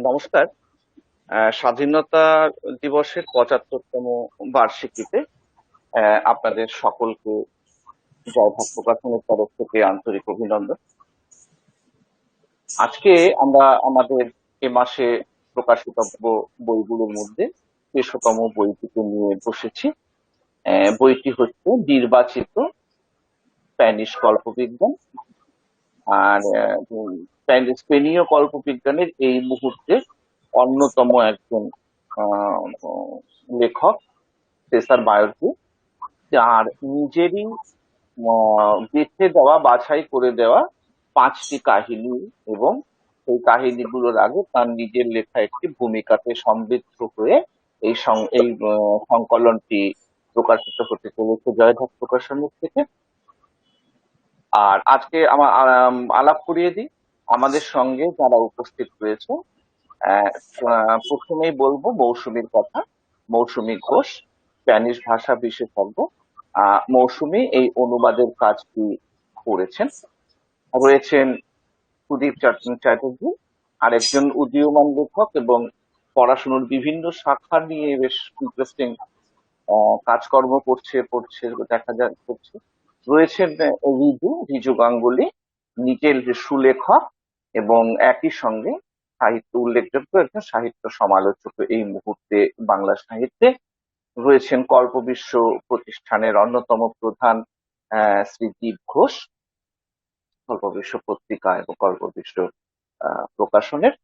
নমস্কার। স্বাধীনতা দিবসের 75তম বার্ষিকীতে আপনাদের সকলকে জয়ভাব প্রকাশনের তরফ থেকে আন্তরিক অভিনন্দন। আজকে আমরা আমাদের এ মাসে প্রকাশিতব্য বইগুলোর মধ্যে 13তম বইটিকে নিয়ে বসেছি। বইটি হচ্ছে নির্বাচিত স্প্যানিশ কল্পবিজ্ঞান। আর স্পেনীয় কল্পবিজ্ঞানের এই মুহূর্তে অন্যতম একজন আহ, লেখক সেসার বায়োর্জি, যার নিজেরই বেছে দেওয়া, বাছাই করে দেওয়া 5টি কাহিনী, এবং সেই কাহিনীগুলোর আগে তার নিজের লেখা একটি ভূমিকাতে সমৃদ্ধ হয়ে এই সংকলনটি প্রকাশিত হতে চলেছে জয়ধ্বজ প্রকাশনের থেকে। আর আজকে আমার আলাপ করিয়ে দিই আমাদের সঙ্গে যারা উপস্থিত রয়েছে। আহ, প্রথমেই বলবো মৌসুমীর কথা। মৌসুমী ঘোষ, স্প্যানিশ ভাষা বিশেষজ্ঞ। মৌসুমী এই অনুবাদের কাজটি করেছেন। রয়েছেন সুদীপ চ্যাটার্জি, আরেকজন উদীয়মান লেখক এবং পড়াশোনার বিভিন্ন শাখা নিয়ে বেশ ইন্টারেস্টিং কাজকর্ম করছে পড়ছে দেখা যায় করছে। রয়েছেন রিজু গাঙ্গুলি, নিজের সুলেখক এবং একই সঙ্গে সাহিত্য উল্লেখযোগ্য একজন সাহিত্য সমালোচক এই মুহূর্তে বাংলা সাহিত্যে। রয়েছেন কল্পবিশ্ব প্রতিষ্ঠানের অন্যতম প্রধান শ্রী দীপ ঘোষ, কল্পবিশ্ব পত্রিকা এবং কল্পবিশ্ব প্রকাশনের।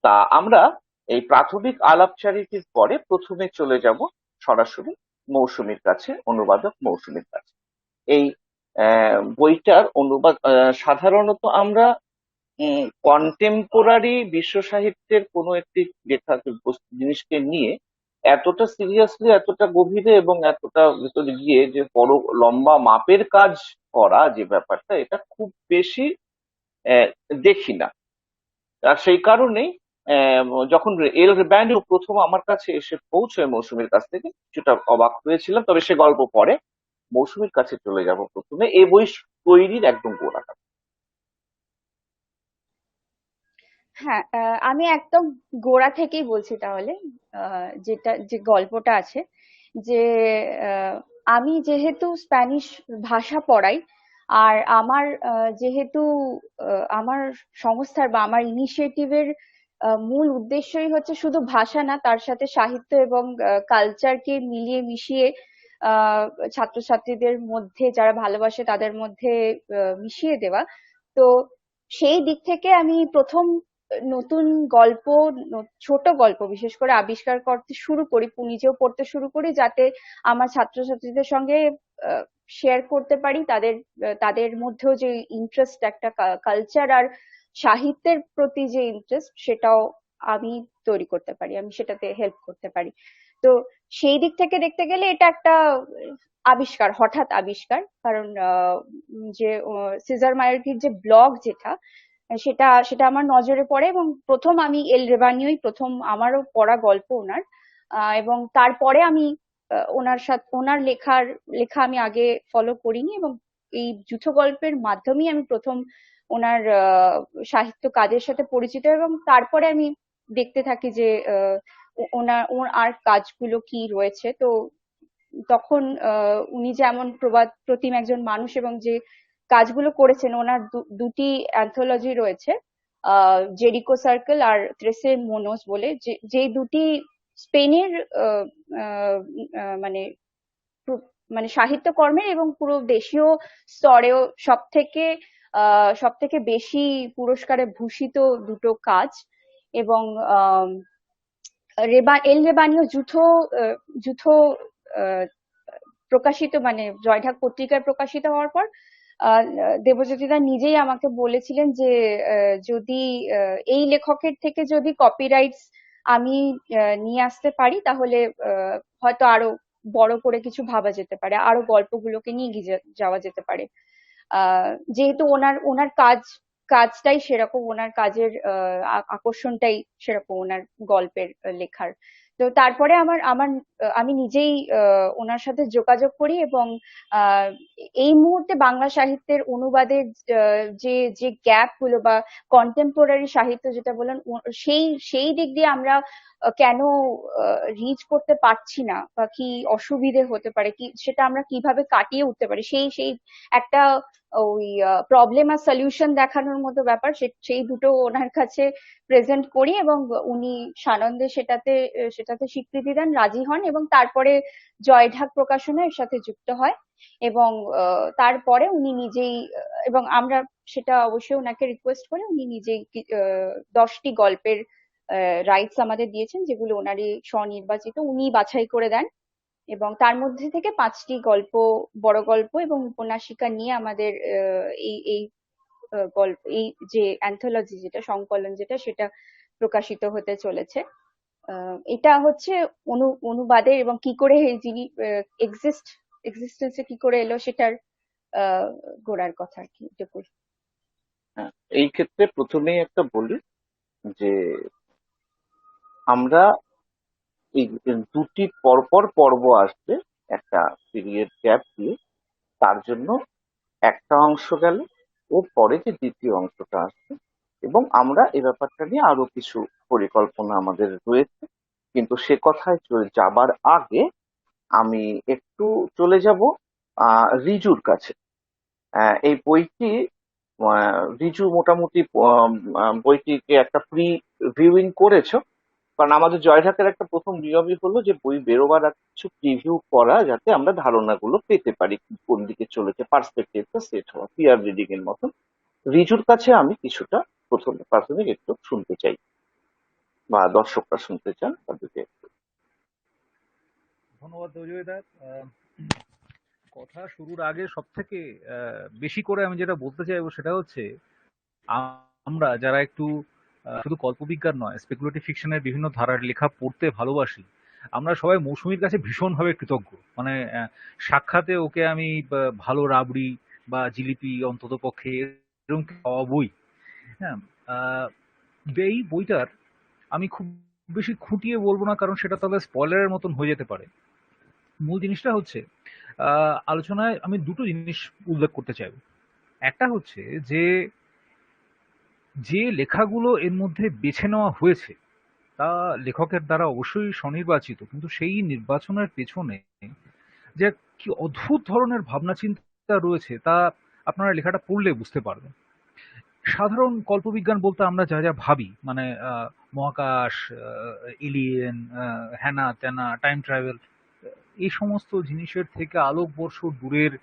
তা আমরা এই প্রাথমিক আলাপচারিটির পরে প্রথমে চলে যাব সরাসরি মৌসুমীর কাছে, অনুবাদক মৌসুমীর কাছে। এই বইটার অনুবাদ সাধারণত আমরা কন্টেম্পোরারি বিশ্ব সাহিত্যের কোনো একটি লেখা জিনিসকে নিয়ে এতটা সিরিয়াসলি, এতটা গভীরে এবং এতটা ভিতরে গিয়ে যে বড় লম্বা মাপের কাজ করা, যে ব্যাপারটা, এটা খুব বেশি আহ, দেখি না। আর সেই কারণেই যখন এল রেব্যান্ডো প্রথম আমার কাছে এসে পৌঁছয় মৌসুমীর কাছ থেকে, কিছুটা অবাক হয়েছিলাম, তবে সে গল্প পরে। মৌসুমীর কাছে চলে যাব প্রথমে এই বই তৈরির একদম গোড়াটা। হ্যাঁ, আমি একদম গোড়া থেকেই বলছি তাহলে। যেটা যে গল্পটা আছে, যে আহ, আমি যেহেতু স্প্যানিশ ভাষা পড়াই, আর আমার যেহেতু আমার সংস্থার বা আমার ইনিশিয়েটিভের মূল উদ্দেশ্যই হচ্ছে শুধু ভাষা না, তার সাথে সাহিত্য এবং কালচারকে মিলিয়ে মিশিয়ে আহ ছাত্রছাত্রীদের মধ্যে যারা ভালোবাসে তাদের মধ্যে মিশিয়ে দেওয়া। তো সেই দিক থেকে আমি প্রথম নতুন গল্প, ছোট গল্প বিশেষ করে আবিষ্কার করতে শুরু করি, নিজেও পড়তে শুরু করি, যাতে আমার ছাত্রছাত্রীদের সঙ্গে শেয়ার করতে পারি। তাদের মধ্যেও যে ইন্টারেস্ট, একটা কালচার আর সাহিত্যের প্রতি যে ইন্টারেস্ট, সেটাও আমি তৈরি করতে পারি, আমি সেটাতে হেল্প করতে পারি। তো সেই দিক থেকে দেখতে গেলে এটা একটা আবিষ্কার, হঠাৎ আবিষ্কার। কারণ যে সিজার মায়োরভির যে ব্লগ, যেটা সেটা সেটা আমার নজরে পড়ে, এবং প্রথম আমি এল রেবানিওই প্রথম আমারও পড়া গল্প ওনার। এবং তারপরে আমি ওনার সাথে ওনার লেখা আমি আগে ফলো করিনি, এবং এই যুথ গল্পের মাধ্যমেই আমি প্রথম ওনার সাহিত্য কাজের সাথে পরিচিত, এবং তারপরে আমি দেখতে থাকি যে ওর আর কাজগুলো কি রয়েছে। তো তখন উনি যেমন প্রবাদ প্রতিম একজন মানুষ, এবং যে কাজগুলো করেছেন, ওনার দুটি অ্যান্থোলজি রয়েছে, জেরিকো সার্কেল আর ত্রেসে মোনোস বলে, যে দুটি স্পেনের আহ, আহ, মানে মানে সাহিত্যকর্মের এবং পুরো দেশীয় স্তরেও সব থেকে বেশি পুরস্কারে ভূষিত দুটো কাজ। এবং এল রেবানিও যুথ আহ, প্রকাশিত, মানে জয়ঢাক পত্রিকায় প্রকাশিত হওয়ার পর আহ, দেবজ্যোতিদা নিজেই আমাকে বলেছিলেন যে যদি এই লেখকের থেকে যদি কপিরাইটস আমি নিয়ে আসতে পারি, তাহলে হয়তো আরো বড় করে কিছু ভাবা যেতে পারে, আরো গল্পগুলোকে নিয়ে যাওয়া যেতে পারে। যেহেতু ওনার ওনার কাজটাই সেরকম, ওনার কাজের আকর্ষণটাই সেরকম, ওনার গল্পের লেখার। তো তারপরে আমার আমার আমি নিজেই ওনার সাথে যোগাযোগ করি, এবং আহ, এই মুহূর্তে বাংলা সাহিত্যের অনুবাদের যে যে গ্যাপ গুলো বা কন্টেম্পোরারি সাহিত্য যেটা বলেন, সেই সেই দিক দিয়ে আমরা কেন রিচ করতে পারছি না, বা কি অসুবিধে হতে পারে, কি সেটা আমরা কিভাবে কাটিয়ে উঠতে পারি, সেই সেই একটা ওই প্রবলেম আর সলিউশন দেখানোর মতো ব্যাপার, সেই দুটো ওনার কাছে প্রেজেন্ট করি, এবং উনি সানন্দে সেটাতে স্বীকৃতি দেন, রাজি হন, এবং তারপরে জয়ঢাক প্রকাশনা এর সাথে যুক্ত হয়। এবং তারপরে উনি নিজেই এবং আমরা সেটা অবশ্যই ওনাকে রিকোয়েস্ট করে উনি নিজেই 10টি গল্পের রাইটস আমাদের দিয়েছেন, যেগুলো ওনারই স্বনির্বাচিত, উনি বাছাই করে দেন। এবং তার মধ্যে থেকে 5টি গল্প, বড় গল্প এবং উপন্যাসিকা নিয়ে আমাদের এই এই গল্প, এই যে অ্যান্থোলজি, যেটা সংকলন, সেটা প্রকাশিত হতে চলেছে। এটা হচ্ছে অনুবাদের, এবং কি করে যিনি এক্সিস্টেন্সে কি করে এলো সেটার আহ গোড়ার কথা আর কি, এটুকুই। হ্যাঁ, এই ক্ষেত্রে প্রথমেই একটা বলি যে আমরা এই দুটি পরপর পর্ব আসবে একটা পিরিয়ড গ্যাপ দিয়ে, তার জন্য একটা অংশ গেল, এর পরে যে দ্বিতীয় অংশটা আসবে, এবং আমরা এ ব্যাপারটা নিয়ে আরো কিছু পরিকল্পনা আমাদের রয়েছে। কিন্তু সে কথায় যাবার আগে আমি একটু চলে যাব রিজুর কাছে। এই বইটি রিজু মোটামুটি বইটিকে একটা প্রি ভিউইং করেছো, কারণ আমাদের জয়ঢাকের একটা প্রথম নিয়মই হলো যে বই বেরোবার আগে কিছু প্রিভিউ করা, যাতে আমরা ধারণাগুলো পেতে পারি কোন দিকে চলেছে, পার্সপেক্টিভটা সেট হওয়া, পিয়ার রিডিং এর মতো। রিজুর কাছে আমি কিছুটা প্রথম প্রাথমিক একটু শুনতে চাই, বা দর্শকরা শুনতে চান তাদেরকে। ধন্যবাদ অজয় দা। কথা শুরুর আগে সব থেকে বেশি করে আমি যেটা বলতে চাইবো সেটা হচ্ছে, আমরা যারা একটু শুধু কল্পবিজ্ঞান নয়, স্পেকুলেটিভ ফিকশনের বিভিন্ন ধারার লেখা পড়তে ভালোবাসি, আমরা সবাই মৌসুমীর কাছে ভীষণভাবে কৃতজ্ঞ। মানে সাক্ষাতে ওকে আমি ভালো রাবড়ি বা জিলিপি অন্তত পক্ষে এরকম খাওয়া বই। হ্যাঁ, আহ, এই বইটার আমি খুব বেশি খুঁটিয়ে বলবো না, কারণ সেটা তাহলে স্পয়লারের মতন হয়ে যেতে পারে। মূল জিনিসটা হচ্ছে, আলোচনায় আমি দুটো জিনিস উল্লেখ করতে চাইব। একটা হচ্ছে যে, যে লেখাগুলো এর মধ্যে বেছে নেওয়া হয়েছে তা লেখকের দ্বারা অবশ্যই স্বনির্বাচিত, কিন্তু সেই নির্বাচনের পেছনে যে কি অদ্ভুত ধরনের ভাবনা চিন্তা রয়েছে তা আপনারা লেখাটা পড়লে বুঝতে পারবেন। সাধারণ কল্পবিজ্ঞান বলতে আমরা যা যা ভাবি, মানে মহাকাশ, এলিয়েন, হ্যানা ত্যানা, টাইম ট্রাভেল, এই সমস্ত জিনিসের থেকে আলোকবর্ষ দূরের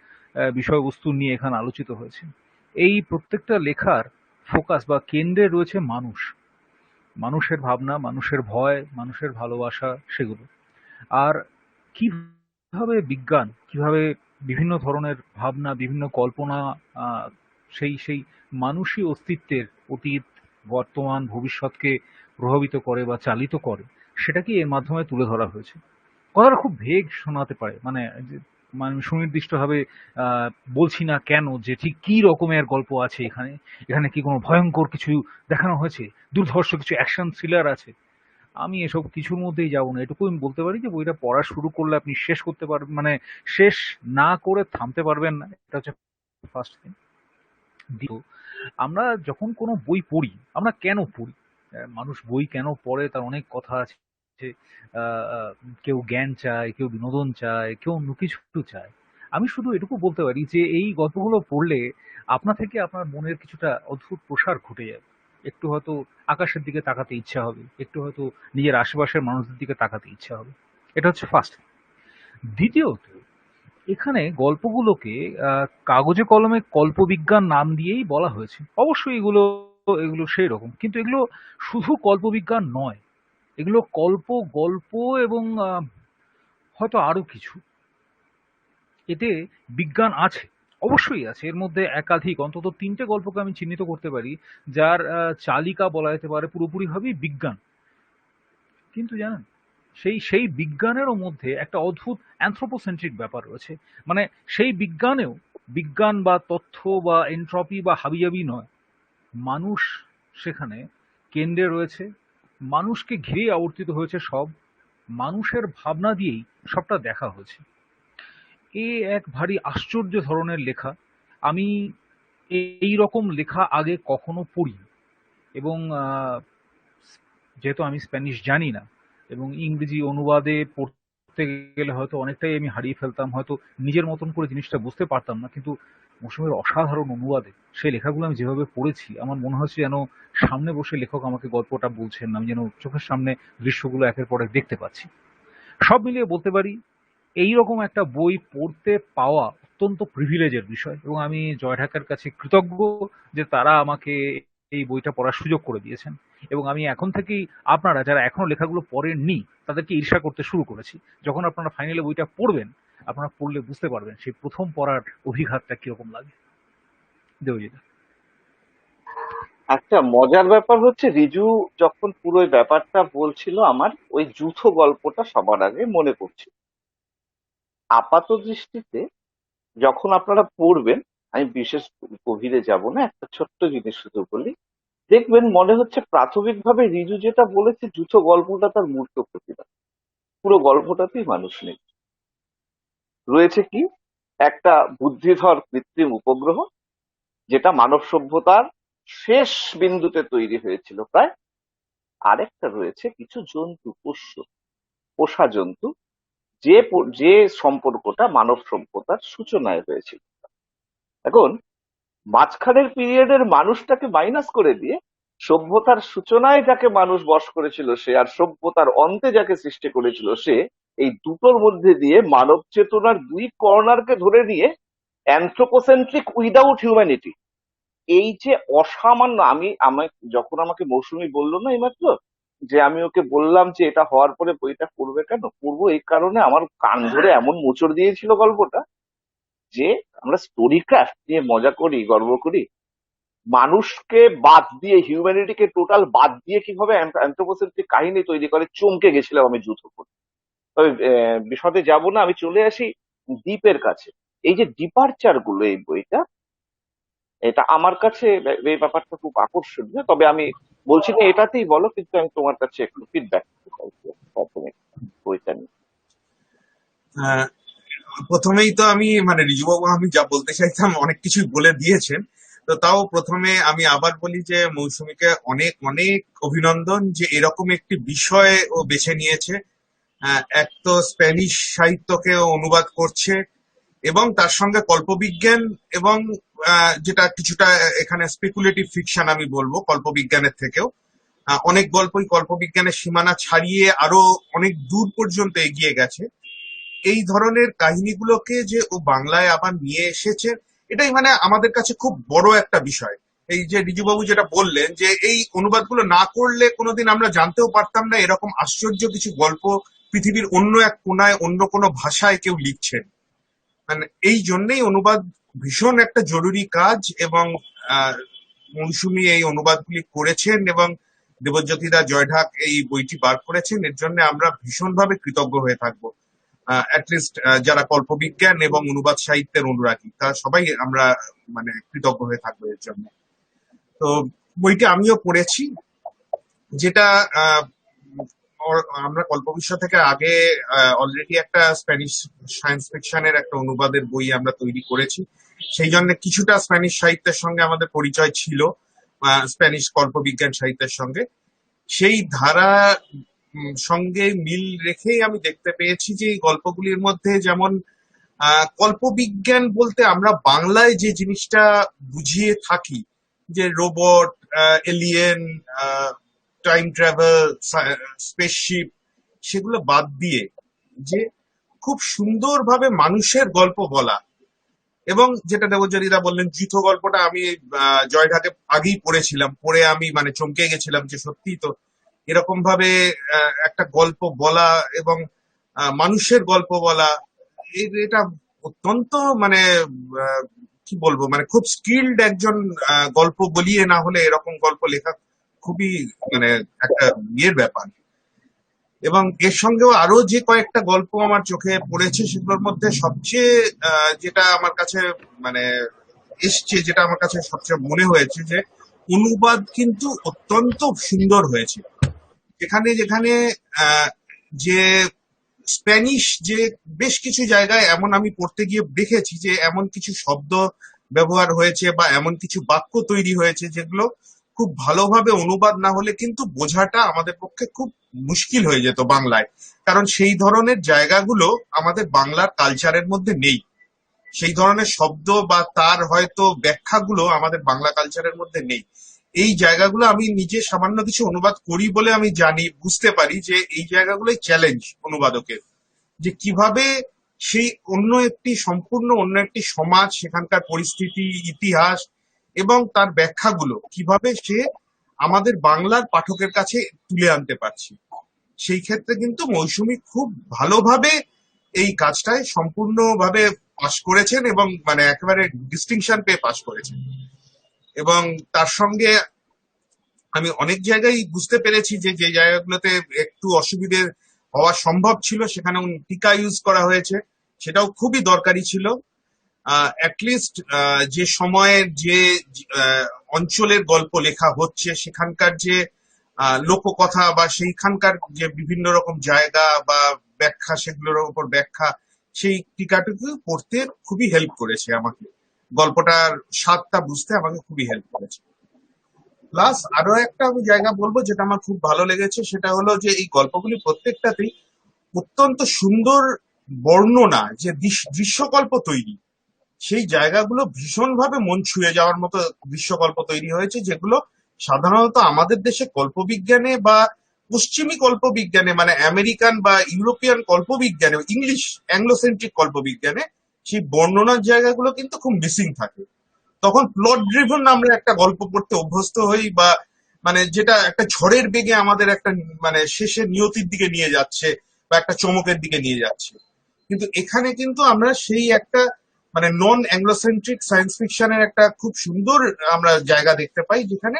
বিষয়বস্তু নিয়ে এখানে আলোচিত হয়েছে। এই প্রত্যেকটা লেখার ফোকাস বা কেন্দ্রে রয়েছে মানুষ, মানুষের ভাবনা, মানুষের ভয়, মানুষের ভালোবাসা, সেগুলো। আর কিভাবে বিজ্ঞান, কিভাবে বিভিন্ন ধরনের ভাবনা, বিভিন্ন কল্পনা আহ, সেই সেই মানুষই অস্তিত্বের অতীত, বর্তমান, ভবিষ্যৎকে প্রভাবিত করে বা চালিত করে, সেটাকে এর মাধ্যমে তুলে ধরা হয়েছে। কথাটা খুব ভেগ শোনাতে পারে, মানে মানে সুনির্দিষ্টভাবে আহ, বলছি না কেন যে ঠিক কি রকমের গল্প আছে এখানে, এখানে কি কোনো ভয়ঙ্কর কিছু দেখানো হয়েছে, দুর্ধর্ষ কিছু অ্যাকশন থ্রিলার আছে। আমি এসব কিছুর মধ্যেই যাবো না, এটুকু আমি বলতে পারি যে বইটা পড়া শুরু করলে আপনি শেষ করতে পারবেন, মানে শেষ না করে থামতে পারবেন না, এটা হচ্ছে ফার্স্ট থিং। দ্বিতীয়, আমরা যখন কোনো বই পড়ি, আমরা কেন পড়ি? মানুষ বই কেন পড়ে তার অনেক কথা আছে। আহ, আহ, কেউ জ্ঞান চায়, কেউ বিনোদন চায়, কেউ অন্য কিছু চায়। আমি শুধু এটুকু বলতে পারি যে এই গল্পগুলো পড়লে আপনা থেকে আপনার মনের কিছুটা অদ্ভুত প্রসার ঘটে যাবে। একটু হয়তো আকাশের দিকে তাকাতে ইচ্ছা হবে, একটু হয়তো নিজের আশেপাশের মানুষদের দিকে তাকাতে ইচ্ছা হবে। এটা হচ্ছে ফার্স্ট। দ্বিতীয়ত, এখানে গল্পগুলোকে কাগজে কলমে কল্পবিজ্ঞান নাম দিয়েই বলা হয়েছে। অবশ্যই এগুলো এগুলো সেই রকম, কিন্তু এগুলো শুধু কল্পবিজ্ঞান নয়, এগুলো কল্প, গল্প এবং হয়তো আরো কিছু। এতে বিজ্ঞান আছে, অবশ্যই আছে। এর মধ্যে একাধিক, অন্তত 3টে গল্পকে আমি চিহ্নিত করতে পারি যার চালিকা বলা যেতে পারে পুরোপুরিভাবেই বিজ্ঞান। কিন্তু জানেন, সেই সেই বিজ্ঞানেরও মধ্যে একটা অদ্ভুত অ্যানথ্রোপোসেন্ট্রিক ব্যাপার রয়েছে। মানে সেই বিজ্ঞানেও বিজ্ঞান বা তথ্য বা এনট্রপি বা হাবিজাবি নয়, মানুষ সেখানে কেন্দ্রে রয়েছে। মানুষকে ঘিরে আবর্তিত হয়েছে সব। মানুষের ভাবনা দিয়েই সবটা দেখা হয়েছে। এ এক ভারী আশ্চর্য ধরনের লেখা। আমি এই রকম লেখা আগে কখনো পড়িনি। এবং যেহেতু আমি স্প্যানিশ জানি না এবং ইংরেজি অনুবাদে পড়তে গেলে হয়তো অনেকটাই আমি হারিয়ে ফেলতাম, হয়তো নিজের মতন করে জিনিসটা বুঝতে পারতাম না, কিন্তু মৌসুমীর অসাধারণ অনুবাদে সেই লেখাগুলো আমি যেভাবে পড়েছি আমার মনে হচ্ছে যেন সামনে বসে লেখক আমাকে গল্পটা বলছেন, আমি যেন চোখের সামনে দৃশ্যগুলো একের পর এক দেখতে পাচ্ছি। সব মিলিয়ে বলতে পারি এইরকম একটা বই পড়তে পাওয়া অত্যন্ত প্রিভিলেজের বিষয়, এবং আমি জয় ঢাকার কাছে কৃতজ্ঞ যে তারা আমাকে এই বইটা পড়ার সুযোগ করে দিয়েছেন। এবং আমি এখন থেকেই আপনারা যারা এখনো লেখাগুলো পড়েননি তাদেরকে ঈর্ষা করতে শুরু করেছি। যখন আপনারা ফাইনালে বইটা পড়বেন, আপনারা পড়লে বুঝতে পারবেন সেই প্রথম পড়ার অভিঘাতটা কিরকম লাগে। দেবজিৎ। একটা মজার ব্যাপার হচ্ছে, রিজু যখন পুরো এই ব্যাপারটা বলছিল আমার ওই যূথ গল্পটা সবার আগে মনে পড়ছে। আপাত দৃষ্টিতে যখন আপনারা পড়বেন, আমি বিশেষ গভীরে যাব না, একটা ছোট্ট জিনিস শুধু বলি, দেখবেন মনে হচ্ছে প্রাথমিকভাবে রিজু যেটা বলেছে যূথ গল্পটা তার মূর্ত প্রতিবাদ। পুরো গল্পটাতেই মানুষ নেই, রয়েছে কি একটা বুদ্ধিধর কৃত্রিম উপগ্রহ, যেটা মানব সভ্যতার শেষ বিন্দুতে তৈরি হয়েছিল প্রায়। আরেকটা রয়েছে কিছু জন্তু, পোষা জন্তু, যে সম্পর্কটা মানব সভ্যতার সূচনায় হয়েছিল। এখন মাঝখানের পিরিয়ডের মানুষটাকে মাইনাস করে দিয়ে সভ্যতার সূচনায় যাকে মানুষ বশ করেছিল সে, আর সভ্যতার অন্তে যাকে সৃষ্টি করেছিল সে, এই দুটোর মধ্যে দিয়ে মানব চেতনার দুই কর্নারকে ধরে নিয়ে অ্যানথ্রোপোসেন্ট্রিক উইদাউট হিউম্যানিটি, এই যে অসামান্য, যখন আমাকে মৌসুমী বললো না এইমাত্র, যে আমি ওকে বললাম যে এটা হওয়ার পরে বইটা পড়বে কেন, পড়বো এই কারণে, আমার কান ধরে এমন মোচড় দিয়েছিল গল্পটা, যে আমরা স্টোরি ক্রাফট নিয়ে মজা করি, গর্ব করি, মানুষকে বাদ দিয়ে, হিউম্যানিটিকে টোটাল বাদ দিয়ে কিভাবে অ্যানথ্রোপোসেন্ট্রিক কাহিনী তৈরি করে, চমকে গেছিলাম আমি যুদ্ধ করে। তবে বিশদে যাব না, আমি চলে আসি দ্বীপের কাছে। এই যে ডিপারচার গুলো এই বইটা, এটা আমার কাছে এই ব্যাপারটা খুব আকর্ষণীয়। তবে আমি বলছি না এটাতেই বলো, কিন্তু আমি তোমার কাছে একটু ফিডব্যাক দিতে চাইছি প্রাথমিক বইটা নিয়ে। আহ, প্রথমেই তো আমি মানে রিজুবাবু আমি যা বলতে চাইতাম অনেক কিছুই বলে দিয়েছেন। তো তাও প্রথমে আমি আবার বলি যে মৌসুমীকে অনেক অনেক অভিনন্দন যে এরকম একটি বিষয় ও বেছে নিয়েছে। এক তো স্প্যানিশ সাহিত্যকে ও অনুবাদ করছে এবং তার সঙ্গে কল্পবিজ্ঞান এবং যেটা কিছুটা এখানে স্পেকুলেটিভ ফিকশন আমি বলবো কল্পবিজ্ঞানের থেকেও অনেক গল্পই কল্পবিজ্ঞানের সীমানা ছাড়িয়ে আরো অনেক দূর পর্যন্ত এগিয়ে গেছে। এই ধরনের কাহিনীগুলোকে যে ও বাংলায় আবার নিয়ে এসেছে, এটাই মানে আমাদের কাছে খুব বড় একটা বিষয়। এই যে রিজুবাবু যেটা বললেন যে এই অনুবাদগুলো না করলে কোনোদিন আমরা জানতেও পারতাম না এরকম আশ্চর্য কিছু গল্প পৃথিবীর অন্য এক কোনায় অন্য কোনো ভাষায় কেউ লিখছেন। মানে এই জন্যই অনুবাদ ভীষণ একটা জরুরি কাজ এবং আহ, মৌসুমী এই অনুবাদগুলি করেছেন এবং দেবজ্যোতিদা জয়ঢাক এই বইটি বার করেছেন, এর জন্য আমরা ভীষণভাবে কৃতজ্ঞ হয়ে থাকবো। অ্যাটলিস্ট যারা কল্পবিজ্ঞান এবং অনুবাদ সাহিত্যের অনুরাগী তারা সবাই আমরা মানে কৃতজ্ঞ হয়ে থাকবো এর জন্য। তো বইটি আমিও পড়েছি, যেটা আমরা কল্পবিশ্ব থেকে আগে অলরেডি একটা স্প্যানিশ সায়েন্স ফিকশনের একটা অনুবাদের বই আমরা তৈরি করেছি, সেই জন্য কিছুটা স্প্যানিশ সাহিত্যের সঙ্গে আমাদের পরিচয় ছিল, স্প্যানিশ কল্পবিজ্ঞান সাহিত্যের সঙ্গে। সেই ধারা সঙ্গে মিল রেখেই আমি দেখতে পেয়েছি যে এই গল্পগুলির মধ্যে যেমন কল্পবিজ্ঞান বলতে আমরা বাংলায় যে জিনিসটা বুঝিয়ে থাকি, যে robot, alien, time travel, spaceship, সেগুলো বাদ দিয়ে যে খুব সুন্দরভাবে মানুষের গল্প বলা। এবং যেটা দেবজ্যোতিদা বললেন যুথ গল্পটা আমি জয়ঢাকে আগেই পড়েছিলাম, পড়ে আমি মানে চমকে গেছিলাম যে সত্যি তো এরকম ভাবে একটা গল্প বলা এবং মানুষের গল্প বলা, এটা অত্যন্ত মানে কি বলবো মানে খুব স্কিল্ড একজন গল্প বলিয়ে না হলে এরকম গল্প লেখা খুবই মানে একটা ইয়ের ব্যাপার। এবং এর সঙ্গেও আরো যে কয়েকটা গল্প আমার চোখে পড়েছে সেগুলোর মধ্যে সবচেয়ে যেটা আমার কাছে মানে এসছে, যেটা আমার কাছে সবচেয়ে মনে হয়েছে যে অনুবাদ কিন্তু অত্যন্ত সুন্দর হয়েছে। যেখানে যেখানে যে স্প্যানিশ যে বেশ কিছু জায়গায় এমন আমি পড়তে গিয়ে দেখেছি যে এমন কিছু শব্দ ব্যবহার হয়েছে বা এমন কিছু বাক্য তৈরি হয়েছে যেগুলো খুব ভালোভাবে অনুবাদ না হলে কিন্তু বোঝাটা আমাদের পক্ষে খুব মুশকিল হয়ে যেত বাংলায়, কারণ সেই ধরনের জায়গাগুলো আমাদের বাংলার কালচারের মধ্যে নেই। সেই ধরনের শব্দ বা তার হয়তো ব্যাখ্যাগুলো আমাদের বাংলা কালচারের মধ্যে নেই। এই জায়গাগুলো আমি নিজে সামান্য কিছু অনুবাদ করি বলে আমি জানি, বুঝতে পারি যে এই জায়গাগুলোই চ্যালেঞ্জ অনুবাদকের, যে কিভাবে সেই সম্পূর্ণ অন্য একটি সমাজ, সেখানকার পরিস্থিতি, ইতিহাস এবং তার ব্যাখ্যাগুলো কিভাবে সে আমাদের বাংলার পাঠকের কাছে তুলে আনতে পারছি। সেই ক্ষেত্রে কিন্তু মৌসুমী খুব ভালোভাবে এই কাজটায় সম্পূর্ণভাবে পাশ করেছেন এবং মানে একেবারে ডিস্টিংশন পেয়ে পাশ করেছেন। এবং তার সঙ্গে আমি অনেক জায়গায় বুঝতে পেরেছি যে যে জায়গাগুলোতে একটু অসুবিধে হওয়া সম্ভব ছিল সেখানে টিকা ইউজ করা হয়েছে, সেটাও খুবই দরকারি ছিল। অ্যাটলিস্ট যে সময়ের যে অঞ্চলের গল্প লেখা হচ্ছে সেখানকার যে লোককথা বা সেইখানকার যে বিভিন্ন রকম জায়গা বা ব্যাখ্যা, সেগুলোর উপর ব্যাখ্যা, সেই টিকাটুকু পড়তে খুবই হেল্প করেছে আমাকে, গল্পটার স্বাদটা বুঝতে আমাকে খুবই হেল্প করেছে। প্লাস আরো একটা আমি জায়গা বলবো যেটা আমার খুব ভালো লেগেছে, সেটা হলো যে এই গল্পগুলি প্রত্যেকটাতেই অত্যন্ত সুন্দর বর্ণনা, যে দৃশ্যকল্প তৈরি, সেই জায়গাগুলো ভীষণভাবে মন ছুঁয়ে যাওয়ার মতো দৃশ্যকল্প তৈরি হয়েছে, যেগুলো সাধারণত আমাদের দেশে কল্পবিজ্ঞানে বা পশ্চিমী কল্পবিজ্ঞানে, মানে আমেরিকান বা ইউরোপিয়ান কল্পবিজ্ঞানে, ইংলিশ অ্যাংলোসেন্ট্রিক কল্পবিজ্ঞানে সেই বর্ণনার জায়গাগুলো কিন্তু খুব মিসিং থাকে। তখন প্লট ড্রিভেন আমরা একটা গল্প পড়তে অভ্যস্ত হই, বা মানে যেটা একটা ঝড়ের বেগে আমাদের একটা মানে শেষে নিয়তির দিকে নিয়ে যাচ্ছে বা একটা চমকের দিকে নিয়ে যাচ্ছে। কিন্তু এখানে কিন্তু আমরা সেই একটা মানে নন অ্যাংলোসেন্ট্রিক সায়েন্স ফিকশনের একটা খুব সুন্দর আমরা জায়গা দেখতে পাই, যেখানে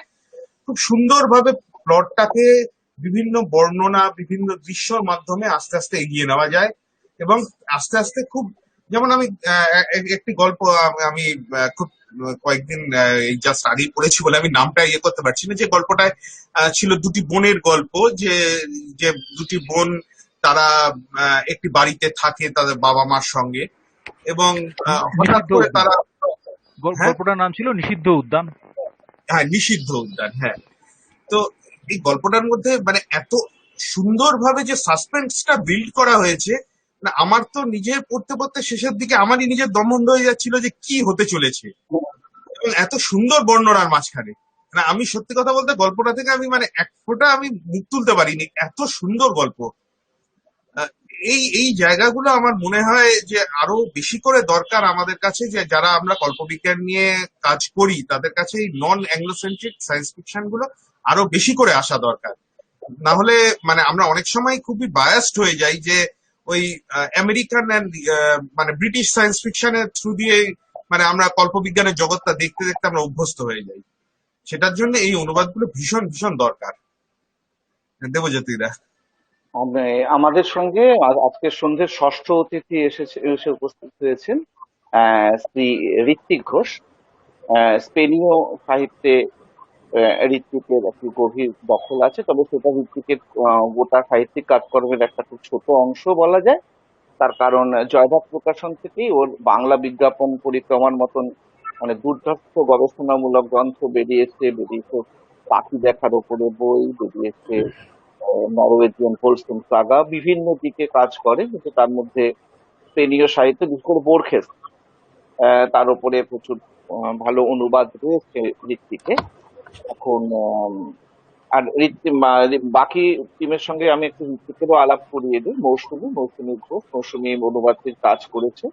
খুব সুন্দরভাবে প্লটটাকে বিভিন্ন বর্ণনা, বিভিন্ন দৃশ্যর মাধ্যমে আস্তে আস্তে এগিয়ে নেওয়া যায়। এবং আস্তে আস্তে খুব, যেমন আমি একটি গল্প আমি খুব কয়েকদিন এই জাস্ট আগেই পড়েছি বলে আমি নামটা ইয়ে করতে পারছি না, যে গল্পটায় ছিল দুটি বোনের গল্প, যে যে দুটি বোন তারা একটি বাড়িতে থাকে তাদের বাবা মার সঙ্গে, এবং হঠাৎ নিষিদ্ধ করে উদ্যান। তারা, হ্যাঁ গল্পটার নাম ছিল নিষিদ্ধ উদ্যান। হ্যাঁ নিষিদ্ধ উদ্যান, হ্যাঁ। তো এই গল্পটার মধ্যে মানে এত সুন্দরভাবে যে সাসপেন্সটা বিল্ড করা হয়েছে, মানে আমার তো নিজের পড়তে পড়তে শেষের দিকে আমারই নিজের দম বন্ধ হয়ে যাচ্ছিল যে কি হতে চলেছে, এবং এত সুন্দর বর্ণনার মাঝখানে মানে আমি সত্যি কথা বলতে গল্পটা থেকে আমি মানে এক ফোঁটা আমি মুখ তুলতে পারিনি, এত সুন্দর গল্প। আহ, এই এই জায়গাগুলো আমার মনে হয় যে আরো বেশি করে দরকার আমাদের কাছে, যে যারা আমরা কল্পবিজ্ঞান নিয়ে কাজ করি তাদের কাছে এই নন অ্যাংলোসেন্ট্রিক সায়েন্স ফিকশন গুলো আরো বেশি করে আসা দরকার। না হলে মানে আমরা অনেক সময় খুবই বায়াসড হয়ে যাই, যে ওই আমেরিকান অ্যান্ড মানে ব্রিটিশ সায়েন্স ফিকশনের থ্রু দিয়ে মানে আমরা কল্পবিজ্ঞানের জগৎটা দেখতে দেখতে আমরা অভ্যস্ত হয়ে যাই। সেটার জন্য এই অনুবাদগুলো ভীষণ ভীষণ দরকার। দেবজ্যোতিরা। আমাদের সঙ্গে আজকের সন্ধ্যের ষষ্ঠ অতিথি এসে উপস্থিত হয়েছেন শ্রী ঋত্বিক ঘোষ। স্পেনীয় সাহিত্যে ঋত্বিকের একটি গভীর দখল আছে, তবে সেটা ঋত্বিকের গোটা সাহিত্যিক কাজকর্মের একটা খুব ছোট অংশ বলা যায়। তার কারণ জয়ভাব প্রকাশন থেকেই ওর বাংলা বিজ্ঞাপন পরিক্রমার মতন মানে দুর্ধর্ষ গবেষণামূলক গ্রন্থ বেরিয়েছে পাখি দেখার ওপরে বই বেরিয়েছে, নরওয়েজিয়ান হোলস্টেন সাগা, বিভিন্ন দিকে কাজ করে, কিন্তু তার মধ্যে স্পেনীয় সাহিত্য বিশেষ করে বোর্খেস, তার উপরে প্রচুর ভালো অনুবাদ রয়েছে ঋত্বিকে। এখন আর বাকি টিমের সঙ্গে আমি একটু ঋত্বিকেরও আলাপ করিয়ে দিই। মৌসুমী ঘোষ, মৌসুমী অনুবাদের কাজ করেছে।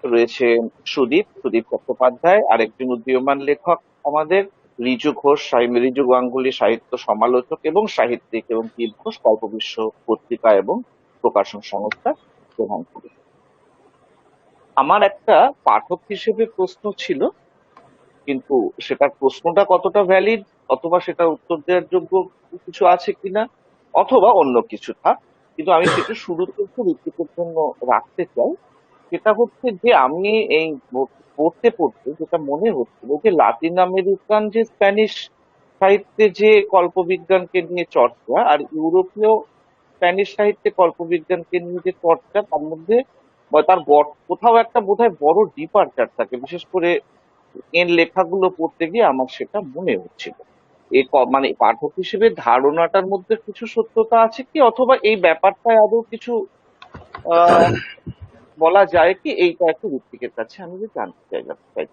রয়েছে সুদীপ চট্টোপাধ্যায়, আরেকজন উদীয়মান লেখক আমাদের রিজু গাঙ্গুলি, সাহিত্য সমালোচক এবং সাহিত্যিক, এবং দীপ ঘোষ কল্পবিশ্ব পত্রিকা এবং প্রকাশন সংস্থার প্রধান পরিচালক। আমার একটা পাঠক হিসেবে প্রশ্ন ছিল, কিন্তু সেটার প্রশ্নটা কতটা ভ্যালিড অথবা সেটার উত্তর দেওয়ার যোগ্য কিছু আছে কিনা, অথবা অন্য কিছু থাক, কিন্তু আমি সেটা শুরুতে একটু ঋত্বিকের জন্য রাখতে চাই। সেটা হচ্ছে যে আমি এই পড়তে পড়তে যেটা মনে হচ্ছিল যে লাতিন আমেরিকান যে স্প্যানিশ সাহিত্যে যে কল্পবিজ্ঞানকে নিয়ে চর্চা আর ইউরোপীয় স্প্যানিশ সাহিত্যে কল্পবিজ্ঞানকে নিয়ে যে চর্চা, তার মধ্যে বা তার কোথাও একটা বোধহয় বড় ডিপারচার থাকে, বিশেষ করে এর লেখাগুলো পড়তে গিয়ে আমার সেটা মনে হচ্ছিল। মানে পাঠক হিসেবে ধারণাটার মধ্যে কিছু সত্যতা আছে কি, অথবা এই ব্যাপারটায় আদৌ কিছু আহ বলা যায় কি, এইটা একটু ঋত্বিকের কাছে আমি যে জানতে চাই।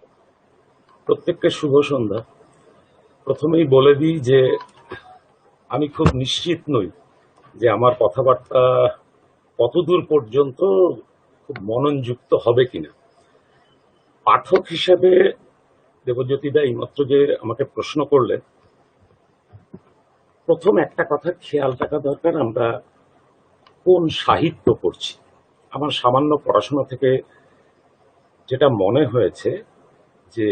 প্রত্যেককে শুভ সন্ধ্যা। প্রথমেই বলে দিই যে আমি খুব নিশ্চিত নই যে আমার কথাবার্তা কতদূর পর্যন্ত খুব মননযুক্ত হবে কিনা। পাঠক হিসেবে দেবজ্যোতি দা এইমাত্র যে আমাকে প্রশ্ন করলেন, প্রথম একটা কথা খেয়াল রাখা দরকার, আমরা কোন সাহিত্য পড়ছি। আমার সামান্য পড়াশোনা থেকে যেটা মনে হয়েছে যে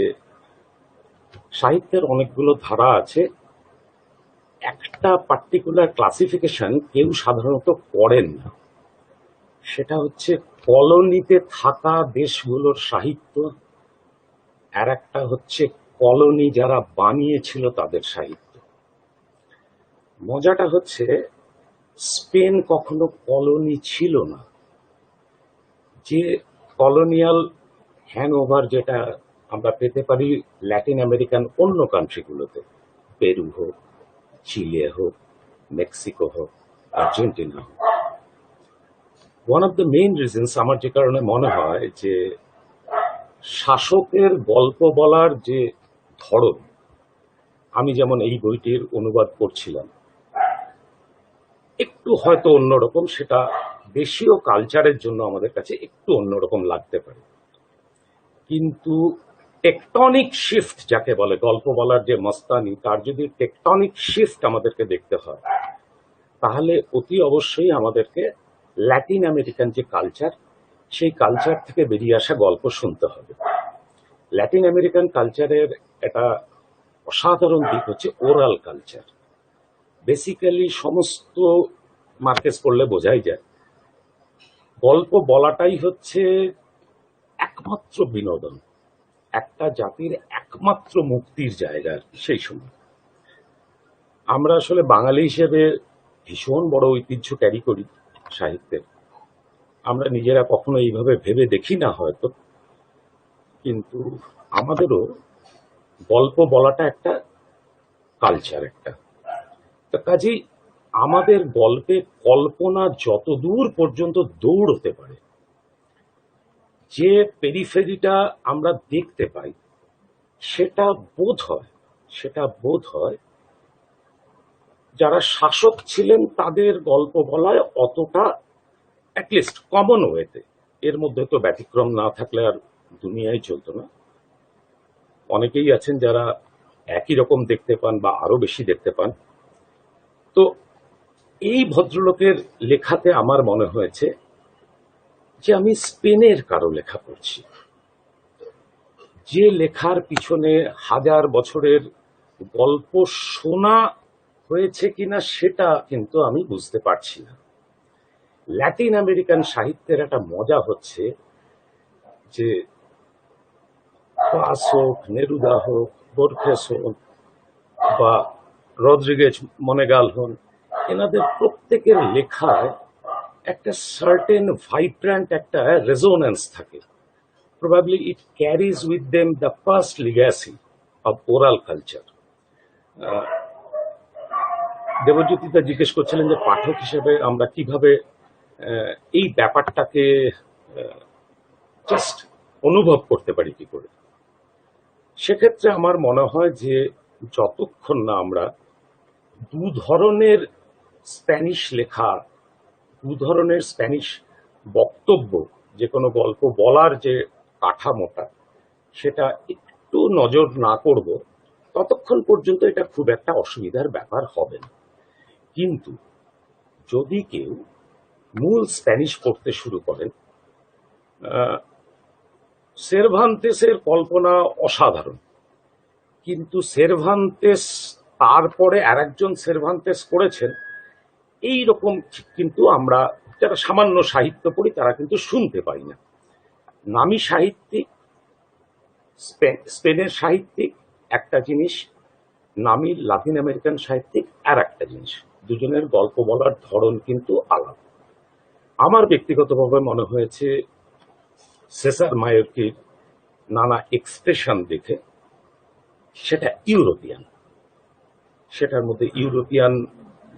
সাহিত্যের অনেকগুলো ধারা আছে, একটা পার্টিকুলার ক্লাসিফিকেশন কেউ সাধারণত করেন না। সেটা হচ্ছে কলোনিতে থাকা দেশগুলোর সাহিত্য, আর একটা হচ্ছে কলোনি যারা বানিয়েছিল তাদের সাহিত্য। মজাটা হচ্ছে স্পেন কখনো কলোনি ছিল না। যে কলোনিয়াল হ্যাংওভার যেটা আমরা পেতে পারি ল্যাটিন আমেরিকান অন্য কান্ট্রিগুলোতে, পেরু হোক, চিলে হোক, মেক্সিকো হোক, আর্জেন্টিনা হোক, one of the main reasons আমার যে কারণে মনে হয় যে শাসকের গল্প বলার যে ধরন, আমি যেমন এই বইটির অনুবাদ করছিলাম, একটু হয়তো অন্যরকম, সেটা দেশীয় কালচারের জন্য আমাদের কাছে একটু অন্যরকম লাগতে পারে, কিন্তু টেকটনিক শিফট যাকে বলে, গল্প বলার যে মস্তানি, তার যদি টেকটনিক শিফট আমাদেরকে দেখতে হয়, তাহলে অতি অবশ্যই আমাদেরকে ল্যাটিন আমেরিকান যে কালচার, সেই কালচার থেকে বেরিয়ে আসা গল্প শুনতে হবে। ল্যাটিন আমেরিকান কালচারের একটা অসাধারণ দিক হচ্ছে ওরাল কালচার। বেসিক্যালি সমস্ত মার্কেস পড়লে বোঝাই যায়, গল্প বলাটাই হচ্ছে একমাত্র বিনোদন, একটা জাতির একমাত্র মুক্তির জায়গা আর কি। সেই সময় আমরা আসলে বাঙালি হিসেবে ভীষণ বড় ঐতিহ্য ক্যারি করি সাহিত্যের। আমরা নিজেরা কখনো এইভাবে ভেবে দেখি না হয়তো, কিন্তু আমাদেরও গল্প বলাটা একটা কালচার, একটা তা কাজেই আমাদের গল্পে কল্পনা যত দূর পর্যন্ত দৌড়তে পারে, যে পেরিফেরিটা আমরা দেখতে পাই, সেটা বোধ হয় যারা শাসক ছিলেন তাদের গল্প বলায় অতটা, অ্যাটলিস্ট কমন ওয়েতে, এর মধ্যে তো ব্যতিক্রম না থাকলে আর দুনিয়ায় চলতো না। অনেকেই আছেন যারা একই রকম দেখতে পান বা আরো বেশি দেখতে পান। তো এই ভদ্রলোকের লেখাতে আমার মনে হয়েছে যে আমি স্পেনের কারো লেখা পড়ছি, যে লেখার পিছনে হাজার বছরের গল্প শোনা হয়েছে কিনা সেটা কিন্তু আমি বুঝতে পারছি না। ল্যাটিন আমেরিকান সাহিত্যের একটা মজা হচ্ছে যে ক্লাস হোক, নেরুদা হোক, বোর্খেস হোক বা রদ্রিগেজ মনেগাল হন, এনাদের প্রত্যেকের লেখায় একটা সার্টেন ভাইব্র্যান্ট একটা রেজোনেন্স থাকে। Probably it carries with them the first legacy of oral culture. দেবজ্যোতিদা জিজ্ঞেস করছিলেন যে পাঠক হিসেবে আমরা কিভাবে এই ব্যাপারটাকে জাস্ট অনুভব করতে পারি কি করে। সেক্ষেত্রে আমার মনে হয় যে যতক্ষণ না আমরা দু ধরনের স্প্যানিশ লেখা, দু ধরনের স্প্যানিশ বক্তব্য, যে কোনো গল্প বলার যে কাঠামোটা, সেটা একটু নজর না করব, ততক্ষণ পর্যন্ত এটা খুব একটা অসুবিধার ব্যাপার হবে না। কিন্তু যদি কেউ মূল স্প্যানিশ পড়তে শুরু করেন, সেরভান্তেসের কল্পনা অসাধারণ, কিন্তু সেরভান্তেস তারপরে আরেকজন সেরভান্তেস করেছেন এই রকম কিন্তু আমরা যারা সামান্য সাহিত্য পড়ি তারা কিন্তু শুনতে পাই না। নামী সাহিত্যিক, স্পেনের সাহিত্যিক একটা জিনিস, নামী লাতিন আমেরিকান সাহিত্যিক আর একটা জিনিস, দুজনের গল্প বলার ধরন কিন্তু আলাদা। আমার ব্যক্তিগতভাবে মনে হয়েছে সেসার মায়োরকির নানা এক্সপ্রেশন দেখে সেটা ইউরোপিয়ান, সেটার মধ্যে ইউরোপিয়ান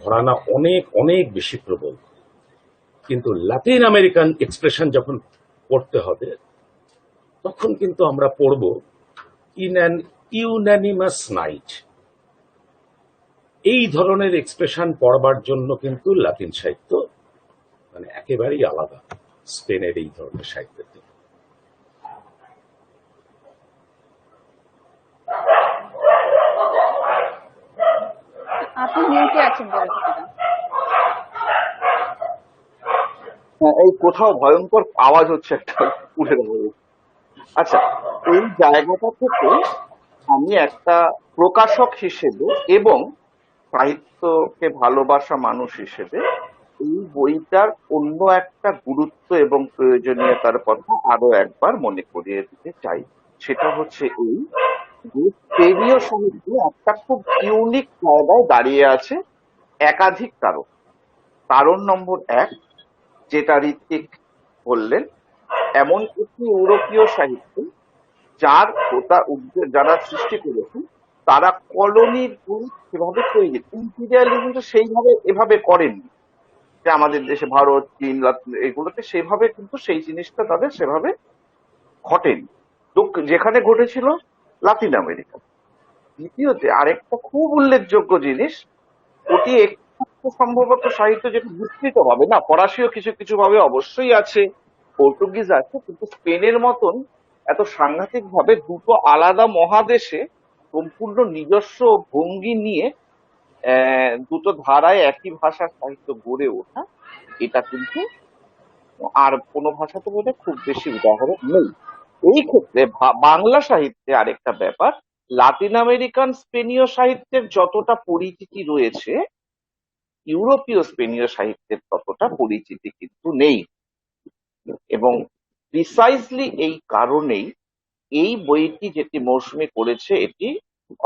ঘরানা অনেক অনেক বেশি প্রবল। কিন্তু ল্যাটিন আমেরিকান এক্সপ্রেশন যখন পড়তে হবে তখন কিন্তু আমরা পড়ব ইন অ্যান ইউনানিমাস নাইট। এই ধরনের এক্সপ্রেশন পড়বার জন্য কিন্তু লাতিন সাহিত্য মানে একেবারেই আলাদা স্পেনের এই ধরনের সাহিত্যের থেকে। আপনি মিউটে আছেন বলছিলেন। এই কোথাও ভয়ঙ্কর আওয়াজ হচ্ছে একটা উঠে দেবো। আচ্ছা, এই জায়গাটা থেকে আমি একটা প্রকাশক হিসেবে এবং সাহিত্যকে ভালোবাসা মানুষ হিসেবে এই বইটার অন্য একটা গুরুত্ব এবং প্রয়োজনীয়তার কথা আরো একবার মনে করিয়ে দিতে চাই। সেটা হচ্ছে এই যে স্পেনীয় সাহিত্য একটা খুব ইউনিক জায়গায় দাঁড়িয়ে আছে একাধিক কারণ। কারণ নম্বর এক, যেটা ঋত্বিক বললেন, এমন একটি ইউরোপীয় সাহিত্য যার ওটা যারা সৃষ্টি করেছে তারা কলোনির সেভাবে তৈরি, ইম্পিরিয়ালিজমটা সেইভাবে এভাবে করেননি যে আমাদের দেশে ভারত, চীন, এগুলোতে সেভাবে কিন্তু সেই জিনিসটা তাদের সেভাবে ঘটেনি। যেখানে ঘটেছিল লাতিন আমেরিকা। দ্বিতীয়তে আরেকটা খুব উল্লেখযোগ্য জিনিস, ওটি একটু সম্ভবত সাহিত্য যেটা বিস্তৃত ভাবে, না ফরাসিও কিছু কিছু ভাবে অবশ্যই আছে, পর্তুগিজ আছে, কিন্তু স্পেনের মতন এত সাংঘাতিক ভাবে দুটো আলাদা মহাদেশে সম্পূর্ণ নিজস্ব ভঙ্গি নিয়ে দুটো ধারায় একই ভাষার সাহিত্য গড়ে ওঠা, এটা কিন্তু আর কোনো ভাষাতে বোধহয় খুব বেশি উদাহরণ নেই। এই ক্ষেত্রে বাংলা সাহিত্যে আরেকটা ব্যাপার, লাতিন আমেরিকান স্পেনীয় সাহিত্যের যতটা পরিচিতি রয়েছে ইউরোপীয় স্পেনীয় সাহিত্যের ততটা পরিচিতি কিন্তু নেই। এবং প্রিসাইজলি এই কারণেই এই বইটি যেটি মৌসুমী করেছে এটি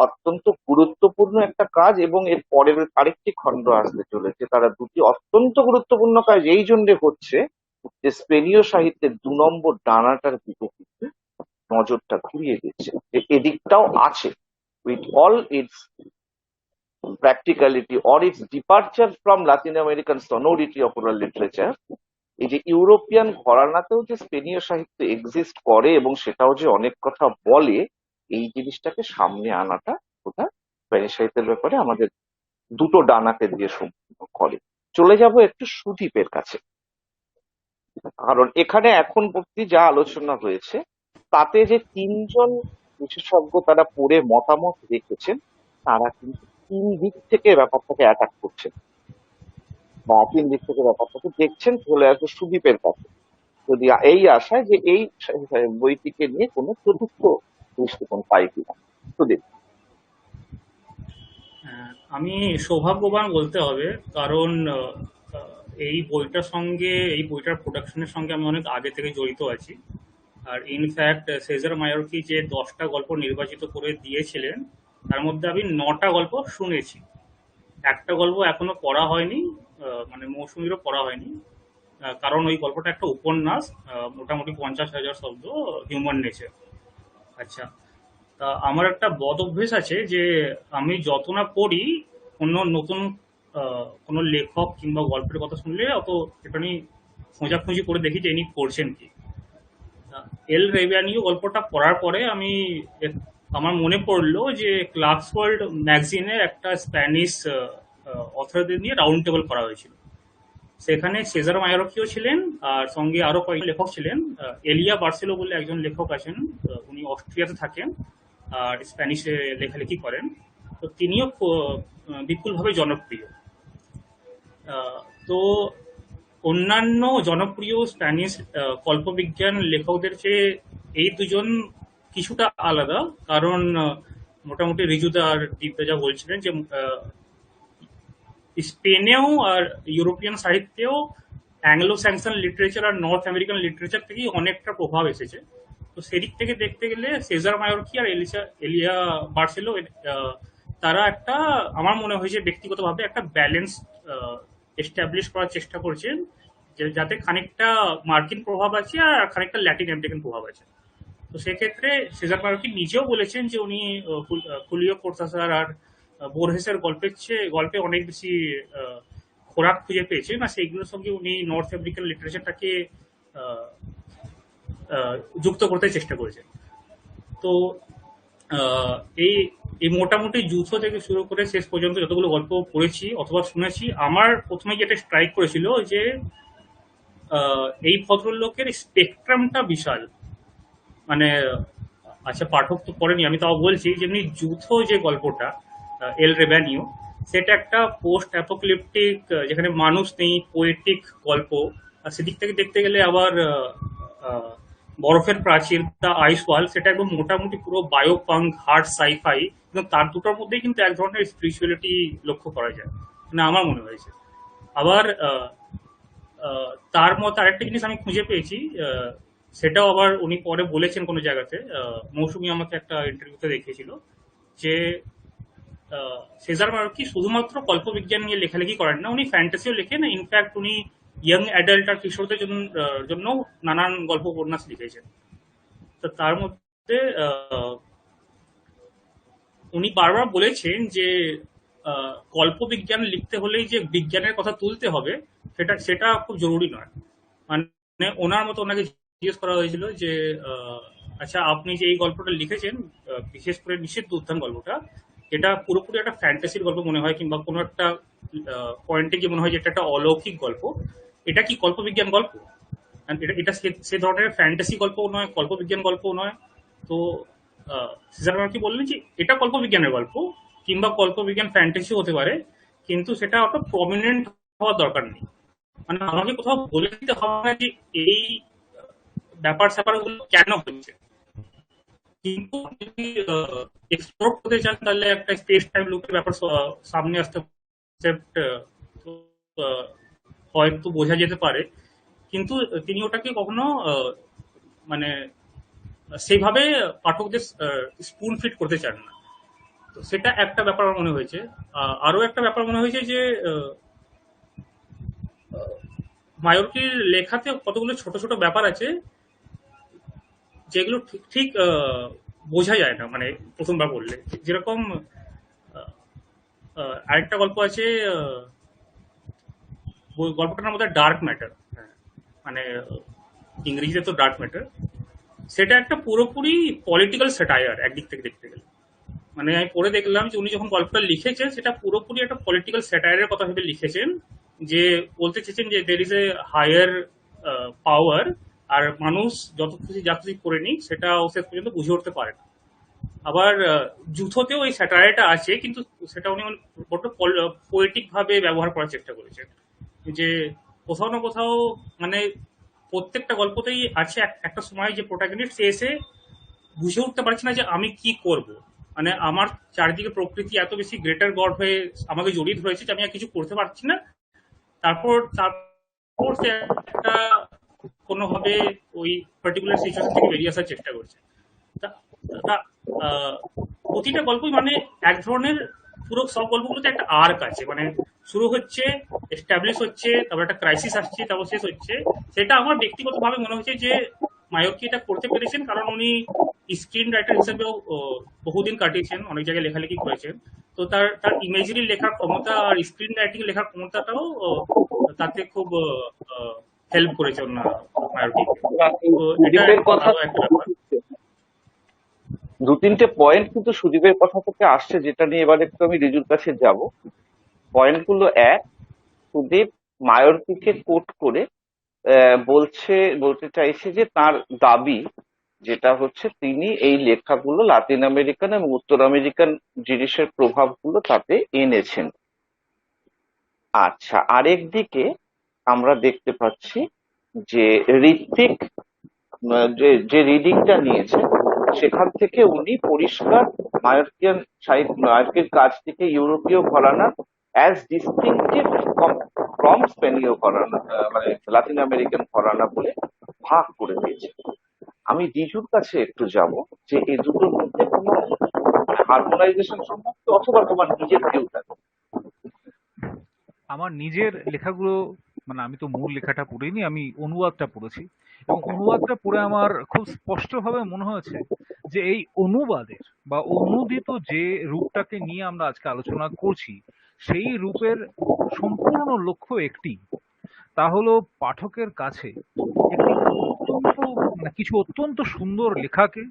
অত্যন্ত গুরুত্বপূর্ণ একটা কাজ, এবং এর পরের আরেকটি খণ্ড আসতে চলেছে। তারা দুটি অত্যন্ত গুরুত্বপূর্ণ কাজ এই জন্য হচ্ছে যে স্পেনীয় সাহিত্যের 2 নম্বর ডানাটার দিকে কিন্তু নজরটা ঘুরিয়ে দিচ্ছে, যে এদিকটাও আছে, with all it's practicality or its departure from Latin American sonority of oral literature, এই যে ইউরোপিয়ান ঘরানাতেও যে স্পেনীয় সাহিত্য এক্সিস্ট করে এবং সেটাও যে অনেক কথা বলে, এই জিনিসটাকে সামনে আনাটা ওটা স্প্যানিশ সাহিত্যের ব্যাপারে আমাদের দুটো ডানাকে দিয়ে সম্পূর্ণ করে। চলে যাব একটু সুদীপের কাছে, কারণ এখানে এখন অব্দি যা আলোচনা হয়েছে তাতে যে 3জন বিশেষজ্ঞ তারা পড়ে মতামত রেখেছেন, তারা কিন্তু 3 দিক থেকে ব্যাপারটাকে অ্যাটাক করছেন বা 3 দিক থেকে ব্যাপারটাকে দেখছেন। চলে আসবে সুদীপের কাছে, যদি এই আশায় যে এই বইটিকে নিয়ে কোনো চতুর্থ দৃষ্টিকোণ পাই কিনা। সুদীপ। আমি সৌভাগ্যবান বলতে হবে, কারণ এই বইটার সঙ্গে, এই বইটার প্রোডাকশনের সঙ্গে আমি অনেক আগে থেকে জড়িত আছি। আর ইনফ্যাক্ট সেজার মায়োরকি যে 10টা গল্প নির্বাচিত করে দিয়েছিলেন তার মধ্যে আমি 9টা গল্প শুনেছি, একটা গল্প এখনো পড়া হয়নি, মানে মৌসুমীরও পড়া হয়নি। কারণ ওই গল্পটা একটা উপন্যাস, মোটামুটি 50,000 শব্দ, হিউম্যান নেচার। আচ্ছা, তা আমার একটা বদ অভ্যেস আছে যে আমি যত না পড়ি কোনো নতুন কোনো লেখক কিংবা গল্পের কথা শুনলে অত একটুখানি খোঁজাখুঁজি করে দেখি যে ইনি করছেন কি। এল রেবিয়ানিও গল্পটা পড়ার পরে আমার মনে পড়লো যে ক্লার্কস ওয়ার্ল্ড ম্যাগাজিনের একটা স্প্যানিশ অথরদের নিয়ে রাউন্ড টেবিল করা হয়েছিল। সেখানে সেজার মায়োরকিও ছিলেন, আর সঙ্গে আরো কয়েকজন লেখক ছিলেন। এলিয়া বার্সেলো বলে একজন লেখক আছেন, উনি অস্ট্রিয়াতে থাকেন আর স্প্যানিশে লেখালেখি করেন, তো তিনিও বিপুলভাবে জনপ্রিয়। তো অন্যান্য জনপ্রিয় স্প্যানিশ কল্পবিজ্ঞান লেখকদের চেয়ে এই দুজন কিছুটা আলাদা, কারণ মোটামুটি রিজুদা আর দীপদা যা বলছিলেন যে স্পেনেও আর ইউরোপিয়ান সাহিত্যেও অ্যাংলো স্যাংশন লিটারেচার আর নর্থ আমেরিকান লিটারেচার থেকেই অনেকটা প্রভাব এসেছে। তো সেদিক থেকে দেখতে গেলে সেজার মায়োরকি আর এলিয়া বার্সেলো তারা একটা, আমার মনে হয়েছে ব্যক্তিগতভাবে একটা ব্যালেন্স এস্টাবলিশ করার চেষ্টা করছেন, যে যাতে খানিকটা মার্কিন প্রভাব আছে আর খানিকটা ল্যাটিন আমেরিকান প্রভাব আছে। তো সেক্ষেত্রে সেজার মার্কি নিজেও বলেছেন যে উনি খুলিও কোর্তাসার আর বোর্হেসের গল্পে অনেক বেশি খোরাক খুঁজে পেয়েছেন, আর সেইগুলোর সঙ্গে উনি নর্থ আমেরিকান লিটারেচারটাকে যুক্ত করতে চেষ্টা করেছেন। তো আহ, এই এই মোটামুটি যুদ্ধ থেকে শুরু করে শেষ পর্যন্ত যতগুলো গল্প পড়েছি অথবা শুনেছি, আমার প্রথমে যেটা স্ট্রাইক করেছিল যে এই ভদ্রলোকের স্পেকট্রামটা বিশাল। মানে আচ্ছা, পাঠক তো পড়েনি, আমি তাও বলছি, যেমনি যুদ্ধ যে গল্পটা এল রেভেনিউ, সেটা একটা পোস্ট অ্যাপোক্যালিপটিক, যেখানে মানুষ নেই, পোয়েটিক গল্প। আর সেদিক থেকে দেখতে গেলে আবার আহ, বরফের প্রাচীর, দ্য আইস ওয়াল, সেটা একদম মোটামুটি পুরো বায়োপাঙ্ক হার্ড সাইফাই, কিন্তু তার দুটোর মধ্যেই কিন্তু এক ধরনের স্পিরিচুয়ালিটি লক্ষ্য করা যায়, মানে আমার মনে হয়েছে। আবার তার মতো আরেকটা জিনিস আমি খুঁজে পেয়েছি, সেটাও আবার উনি পরে বলেছেন কোনো জায়গাতে, মৌসুমী আমাকে একটা ইন্টারভিউতে দেখিয়েছিল, যে সেজার মার্কি শুধুমাত্র কল্পবিজ্ঞান নিয়ে লেখালেখি করেন না, উনি ফ্যান্টাসিও লেখেন। ইনফ্যাক্ট উনি ইয়াং অ্যাডাল্ট আর কিশোরদের জন্য নানান গল্প উপন্যাস লিখেছেন। তো তার মধ্যে উনি বারবার বলেছেন যে কল্পবিজ্ঞান লিখতে হলেই যে বিজ্ঞানের কথা তুলতে হবে, সেটা সেটা খুব জরুরি নয়। মানে ওনার মতো ওনাকে জিজ্ঞেস করা হয়েছিল যে আচ্ছা, আপনি যে এই গল্পটা লিখেছেন, বিশেষ করে নিষিদ্ধ উত্থান গল্পটা, এটা পুরোপুরি একটা ফ্যান্টাসির গল্প মনে হয়, কিংবা কোনো একটা পয়েন্টে গিয়ে মনে হয় যে এটা একটা অলৌকিক গল্প, এটা কি কল্পবিজ্ঞান গল্প? And এটা এটা সে ধরনের ফ্যান্টাসি গল্পও নয়, কল্পবিজ্ঞান গল্পও নয়। তো সিজার মার্কি বললেন যে এটা কল্পবিজ্ঞানের গল্প, কিংবা কল্পবিজ্ঞান ফ্যান্টাসিও হতে পারে, কিন্তু সেটা অত প্রমিনেন্ট হওয়ার দরকার নেই। মানে আমাকে কোথাও বলে দিতে হবে না যে এই ব্যাপার স্যাপার গুলো কেন হচ্ছে। কিন্তু আপনি যদি এক্সপ্লোর করতে চান, তাহলে একটা স্পেস টাইম লুপের ব্যাপার সামনে আসতে হয়তো বোঝা যেতে পারে, কিন্তু তিনি ওটাকে কখনো মানে সেইভাবে পাঠকদের স্পুন ফিট করতে চান না। তো সেটা একটা ব্যাপার আমার মনে হয়েছে। আরো একটা ব্যাপার মনে হয়েছে যে মায়োরকির লেখাতে কতগুলো ছোট ছোট ব্যাপার আছে যেগুলো ঠিক ঠিক বোঝা যায় না, মানে প্রথমবার পড়লে। যেরকম আরেকটা গল্প আছে, গল্পটার নাম বোধহয় ডার্ক ম্যাটার, মানে ইংরেজিতে তো ডার্ক ম্যাটার। সেটা একটা পুরোপুরি পলিটিক্যাল স্যাটায়ার একদিক থেকে দেখতে গেলে। মানে আমি পড়ে দেখলাম যে উনি যখন গল্পটা লিখেছেন, সেটা পুরোপুরি একটা পলিটিক্যাল স্যাটায়ারের কথা ভেবে লিখেছেন, যে বলতে চেয়েছেন যে দের ইজ এ হায়ার পাওয়ার, আর মানুষ যত খুশি যা খুশি করে নিক, সেটা ও শেষ পর্যন্ত বুঝে উঠতে পারে না। আবার যুথতেও এই স্যাটায়ারটা আছে, কিন্তু সেটা উনি বড্ড পোয়েটিক ভাবে ব্যবহার করার চেষ্টা করেছেন, যে কোথাও না কোথাও, মানে প্রত্যেকটা গল্পতেই আছে একটা সময় যে প্রোটাগনিস্ট সে এসে বুঝে উঠতে পারছে না যে আমি কি করব। মানে আমার চারিদিকে প্রকৃতি এত বেশি গ্রেটার গড হয়ে আমাকে জড়িয়ে ধরেছে যে আমি আর কিছু করতে পারছি না। তারপর তারপর সে একটা কোনোভাবে ওই পার্টিকুলার সিচুয়েশন থেকে বেরিয়ে আসার চেষ্টা করছে। তা- তা- প্রতিটা গল্পই মানে এক ধরনের, পুরো সব গল্পগুলোতে একটা আর্ক আছে, মানে শুরু হচ্ছে, এস্টাবলিশ হচ্ছে, তারপর একটা ক্রাইসিস আসছে, তারপর শেষ হচ্ছে। সেটা আমার ব্যক্তিগতভাবে মনে হচ্ছে যে মায়োরকি এটা করতে পেরেছেন, কারণ উনি স্ক্রিন রাইটার হিসেবেও বহুদিন কাটিয়েছেন, অনেক জায়গায় লেখালেখি করেছেন। তো তার তার ইমেজরি লেখার ক্ষমতা আর স্ক্রিন রাইটিং লেখার ক্ষমতাটাও তাতে খুব হেল্প করেছে মায়োরকি। তো এটা সুদীপের কথা ভালো একটা ব্যাপার। দু তিনটে পয়েন্ট কিন্তু সুদীপের কথা থেকে আসছে, যেটা নিয়ে এবার একটু আমি রিজুর কাছে যাব। পয়েন্টগুলো এক, সুদীপ মায়োরকিকে কোট করে বলতে চাইছে যে তার দাবি যেটা হচ্ছে তিনি এই লেখাগুলো লাতিন আমেরিকান এবং উত্তর আমেরিকান জিনিসের প্রভাবগুলো তাতে এনেছেন। আচ্ছা, আরেক দিকে আমরা দেখতে পাচ্ছি যে ঋত্বিক যে যে রিডিংটা নিয়েছে, সেখান থেকে উনি পরিষ্কার মায়োরকিয়ান সাহিত্য, মায়োরকির কাজ থেকে ইউরোপীয় ঘরানা অ্যাজ ডিস্টিংটিভ ফ্রম স্পেনীয় ঘরানা, মানে লাতিন আমেরিকান ঘরানা বলে ভাগ করে দিয়েছে। আমি রিজুর কাছে একটু যাব, যে এই দুটোর মধ্যে কোনো হারমোনাইজেশন সম্ভব, অথবা তোমার নিজের ভিউ থাকে। আমার নিজের লেখাগুলো, মানে আমি তো মূল লেখাটা পড়িনি, আমি অনুবাদটা পড়েছি, এবং অনুবাদটা পড়ে আমার খুব স্পষ্টভাবে মনে হয়েছে যে এই অনুবাদের বা অনুদিত যে রূপটাকে নিয়ে আমরা আজকে আলোচনা করছি, সেই রূপের সম্পূর্ণ লক্ষ্য একটি, তা হলো পাঠকের কাছে একটি অত্যন্ত, মানে কিছু অত্যন্ত সুন্দর লেখাকে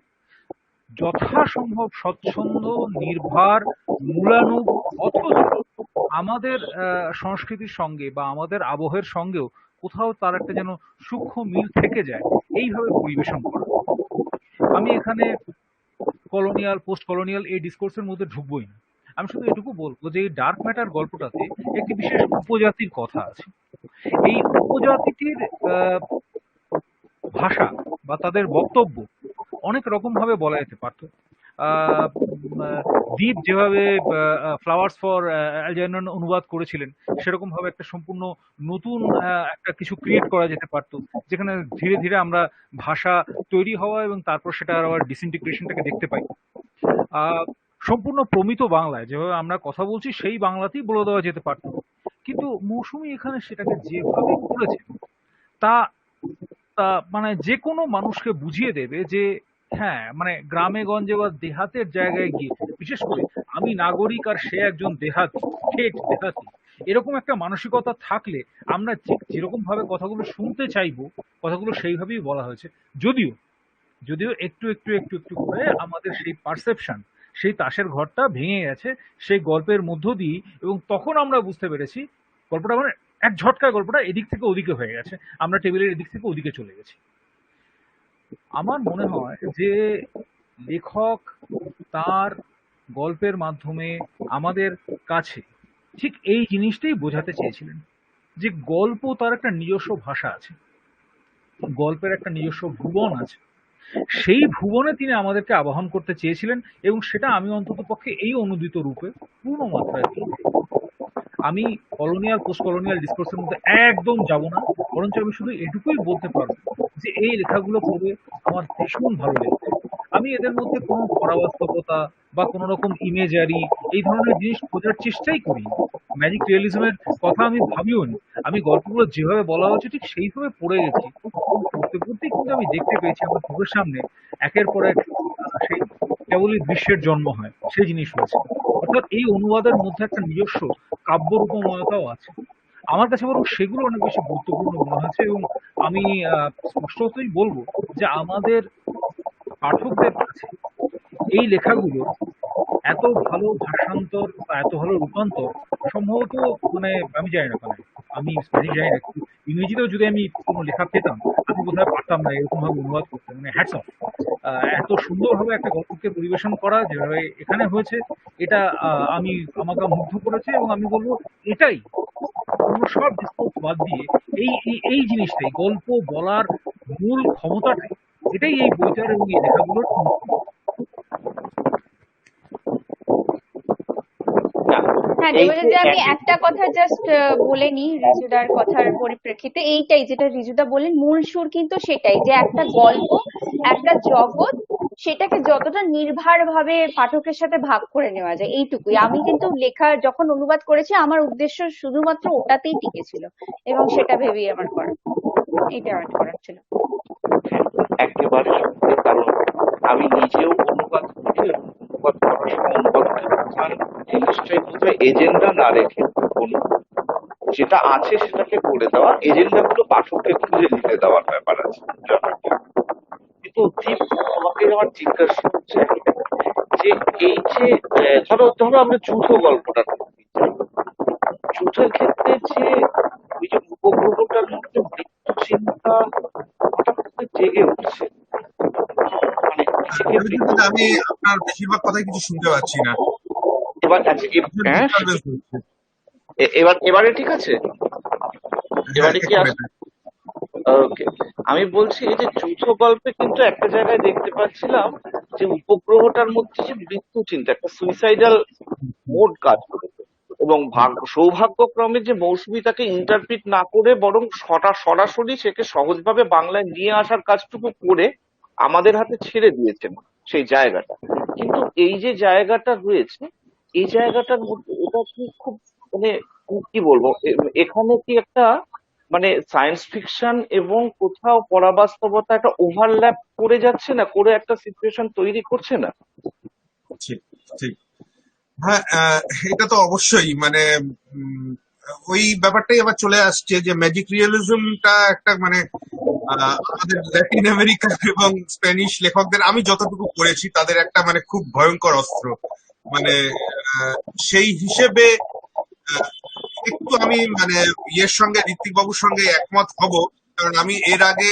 যথাসম্ভব স্বচ্ছন্দ, নির্ভার, মূলানুগ, অথচ আমাদের সংস্কৃতির সঙ্গে বা আমাদের আবহের সঙ্গেও কোথাও তার একটা যেন সূক্ষ্ম মিল থেকে যায়, এইভাবে পরিবেশন করা। আমি এখানে কলোনিয়াল, পোস্ট কলোনিয়াল এই ডিসকোর্সের মধ্যে ঢুকবোই না। আমি শুধু এটুকু বলবো যে এই ডার্ক ম্যাটার গল্পটাতে একটি বিশেষ উপজাতির কথা আছে। এই উপজাতিটির আহ, ভাষা বা তাদের বক্তব্য অনেক রকম ভাবে বলা যেতে পারতো। আহ, উম, আহ, দীপ যেভাবে ফ্লাওয়ার্স ফর অ্যালজার্নন অনুবাদ করেছিলেন, সেরকম ভাবে একটা সম্পূর্ণ নতুন একটা কিছু ক্রিয়েট করা যেতে পারতো, যেখানে ধীরে ধীরে আমরা ভাষা তৈরি হওয়া এবং তারপর সেটা আবার ডিসইন্টিগ্রেশনটাকে দেখতে পাই। আহ, সম্পূর্ণ প্রমিত বাংলায় যেভাবে আমরা কথা বলছি সেই বাংলাতেই বলে দেওয়া যেতে পারতো, কিন্তু মৌসুমী এখানে সেটাকে যেভাবে করেছে তা তা মানে যে কোনো মানুষকে বুঝিয়ে দেবে যে হ্যাঁ, মানে গ্রামে গঞ্জে বা দেহাতের জায়গায় গিয়ে, বিশেষ করে আমি নাগরিক আর সে একজন দেহাতি, ঠেঠ দেহাতি, এরকম একটা মানসিকতা থাকলে আমরা ঠিক যেরকম ভাবে কথাগুলো শুনতে চাইবো, কথাগুলো সেইভাবেই বলা হয়েছে। যদিও যদিও একটু একটু একটু একটু করে আমাদের সেই পারসেপশন, সেই তাসের ঘরটা ভেঙে গেছে সেই গল্পের মধ্য দিয়ে, এবং তখন আমরা বুঝতে পেরেছি গল্পটা মানে এক ঝটকায় গল্পটা এদিক থেকে ওদিকে হয়ে গেছে, আমরা টেবিলের এদিক থেকে ওদিকে চলে গেছি। আমার মনে হয় যে লেখক তার গল্পের মাধ্যমে আমাদের কাছে ঠিক এই জিনিসটাই বোঝাতে চেয়েছিলেন, যে গল্প তার একটা নিজস্ব ভাষা আছে, গল্পের একটা নিজস্ব ভুবন আছে, সেই ভুবনে তিনি আমাদেরকে আবাহন করতে চেয়েছিলেন, এবং সেটা আমি অন্তত পক্ষে এই অনুদিত রূপে পূর্ণ মাত্রায় পেয়েছি। আমি কলোনিয়াল, পোস্ট কলোনিয়াল ডিসকোর্সের মধ্যে একদম যাব না, বরঞ্চ আমি শুধু এটুকুই বলতে পারবো যে এই লেখাগুলো পড়ে আমার ভীষণ ভালো লেগেছে। আমি এদের মধ্যে কোনো পরাবাস্তবতা বা কোনো রকম ইমেজারি এই ধরনের জিনিস খোঁজার চেষ্টাই করিনি, ম্যাজিক রিয়েলিজমের কথা আমি ভাবিও নি। আমি গল্পগুলো যেভাবে বলা হচ্ছে ঠিক সেইভাবে পড়ে গেছি, এবং পড়তে পড়তেই কিন্তু আমি দেখতে পেয়েছি আমার চোখের সামনে একের পর এক সেই কেবলই দৃশ্যের জন্ম হয় সেই জিনিস হয়েছে। অর্থাৎ এই অনুবাদের মধ্যে একটা নিজস্ব কাব্য রূপময়তাও আছে। আমার কাছে বরং সেগুলো অনেক বেশি গুরুত্বপূর্ণ মনে হয়েছে, এবং আমি স্পষ্টতই বলবো যে আমাদের পাঠকদের কাছে এই লেখাগুলো এত ভালো ভাষান্তর বা এত ভালো রূপান্তর সম্ভবত, মানে আমি জানি না, মানে আমি স্প্যানিশ জানি না, কিন্তু ইংরেজিতেও যদি আমি কোনো লেখা পেতাম আমি বোধহয় পারতাম না এরকম ভাবে অনুবাদ করতে। মানে হ্যাটস অফ, এত সুন্দরভাবে একটা গল্পকে পরিবেশন করা যেভাবে এখানে হয়েছে, এটা আমি, আমাকে মুগ্ধ করেছে, এবং আমি বলবো এটাই অন্য সব ডিসকোর্স বাদ দিয়ে এই জিনিসটাই, গল্প বলার মূল ক্ষমতাটাই, এটাই এই বইটার এবং এই লেখাগুলোর মূল। না, হ্যাঁ, এই যে দেবাদিদি, আমি একটা কথা জাস্ট বলে নিই রিজুদার কথার পরিপ্রেক্ষিতে। এইটাই যেটা রিজুদা বললেন, মূল সুর কিন্তু সেটাই, যে একটা গল্প, একটা জগৎ, সেটাকে যতটা নির্ভর ভাবে পাঠকের সাথে ভাগ করে নেওয়া যায়, এইটুকুই। আমি কিন্তু লেখা যখন অনুবাদ করেছি আমার উদ্দেশ্য শুধুমাত্র ওটাতেই টিকেছিল, এবং সেটা ভেবেই আমার করা, এইটা আমার করার ছিল। একেবারে সত্যি, কারণ আমি নিজেও অনুবাদ করি এবং অনুবাদ করার সময় অনুবাদকের প্রধান জিনিসটাই বোধহয় এজেন্ডা না রেখে কোনো যেটা আছে সেটাকে করে দেওয়া, এজেন্ডা গুলো পাঠককে খুঁজে নিতে দেওয়ার ব্যাপার আছে ব্যাপারটা। কিন্তু দীপ, আমাকে আমার জিজ্ঞাসা হচ্ছে যে এই যে ধরো ধরো আমরা যুদ্ধ গল্পটা করতে চাই, যুদ্ধের ক্ষেত্রে যে ওই যে উপগ্রহটার মধ্যে মৃত্যু চিন্তা হঠাৎ করে জেগে উঠছে, মানে নিজেকে মৃত্যু, কিন্তু আমি আপনার বেশিরভাগ কথাই কিছু শুনতে পাচ্ছি না, এবার আছে আপনার হ্যাঁ ডিস্টারবেন্স হচ্ছে। এবারে ঠিক আছে, হ্যাঁ, এবারে কি একটু আস, better। ওকে। আমি বলছি এই যে যৌথ গল্পে কিন্তু একটা জায়গায় দেখতে পাচ্ছিলাম যে উপগ্রহটার মধ্যে যে মৃত্যু চিন্তা, একটা সুইসাইডাল মোড কাজ করেছে, এবং সৌভাগ্যক্রমে যে মৌসুমী তাকে ইন্টারপ্রিট না করে বরং সরাসরি সেকে সহজভাবে বাংলায় নিয়ে আসার কাজটুকু করে আমাদের হাতে ছেড়ে দিয়েছেন সেই জায়গাটা। কিন্তু এই যে জায়গাটা রয়েছে, এই জায়গাটার মধ্যে এটা কি খুব, মানে আমি কি বলবো, এখানে কি একটা মানে সায়েন্স ফিকশন এবং কোথাও পরাবাস্তবতা একটা ওভারল্যাপ করে যাচ্ছে না, করে একটা সিচুয়েশন তৈরি করছে না? ঠিক, ঠিক। হ্যাঁ, এটা তো অবশ্যই মানে উম, ওই ব্যাপারটাই আবার চলে আসছে যে ম্যাজিক রিয়েলিজমটা একটা মানে আমাদের ল্যাটিন আমেরিকা এবং স্প্যানিশ লেখকদের আমি যতটুকু পড়েছি তাদের একটা মানে খুব ভয়ঙ্কর অস্ত্র। মানে আহ, সেই হিসেবে আহ, একটু আমি মানে ইয়ের সঙ্গে ঋত্বিক বাবুর সঙ্গে একমত হব। কারণ আমি এর আগে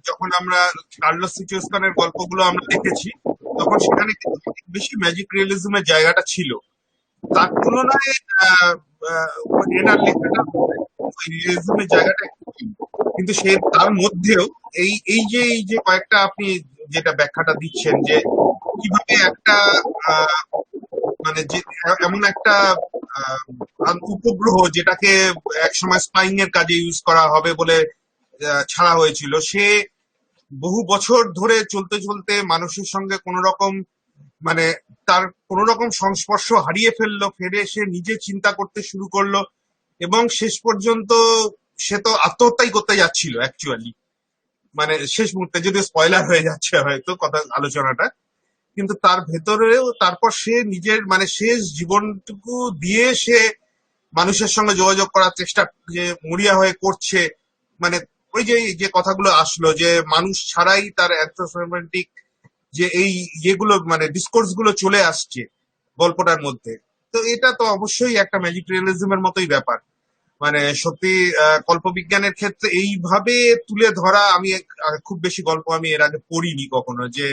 যখন আমরা কার্লোস সিচুয়েসনের গল্পগুলো আমরা দেখেছি তখন সেখানে কিন্তু অনেক বেশি ম্যাজিক রিয়েলিজমের জায়গাটা ছিল। তার তুলনায় আহ, আহ, এনার লেখাটার মধ্যে ওই রিয়েলিজমের জায়গাটা একটু কম। কিন্তু সে তার মধ্যেও এই যে কয়েকটা আপনি যেটা ব্যাখ্যাটা দিচ্ছেন যে কিভাবে একটা আহ, মানে যে এমন একটা আহ, উপগ্রহ যেটাকে একসময় স্পাইং এর কাজে ইউজ করা হবে বলে ছাড়া হয়েছিল, সে বহু বছর ধরে চলতে চলতে মানুষের সঙ্গে কোন রকম মানে তার কোন রকম সংস্পর্শ হারিয়ে ফেললো, ফেরে সে নিজে চিন্তা করতে শুরু করলো এবং শেষ পর্যন্ত সে তো আত্মহত্যাই করতে যাচ্ছিল অ্যাকচুয়ালি। মানে শেষ মুহূর্তে, যদি স্পয়লার হয়ে যাচ্ছে হয়তো কথা আলোচনাটা, কিন্তু তার ভেতরেও তারপর সে নিজের মানে শেষ জীবনটুকু দিয়ে সে মানুষের সঙ্গে যোগাযোগ করার চেষ্টা যে মরিয়া হয়ে করছে। মানে ওই যে যে কথাগুলো আসলো যে মানুষ ছাড়াই তার অ্যান্থ্রোপোমেন্টিক যে এই ইয়েগুলো মানে ডিসকোর্স গুলো চলে আসছে গল্পটার মধ্যে। তো এটা তো অবশ্যই একটা ম্যাজিক রিয়েলিজমের মতোই ব্যাপার। মানে সত্যি কল্পবিজ্ঞানের ক্ষেত্রে এইভাবে তুলে ধরা আমি খুব বেশি গল্প আমি এর আগে পড়িনি কখনো, যে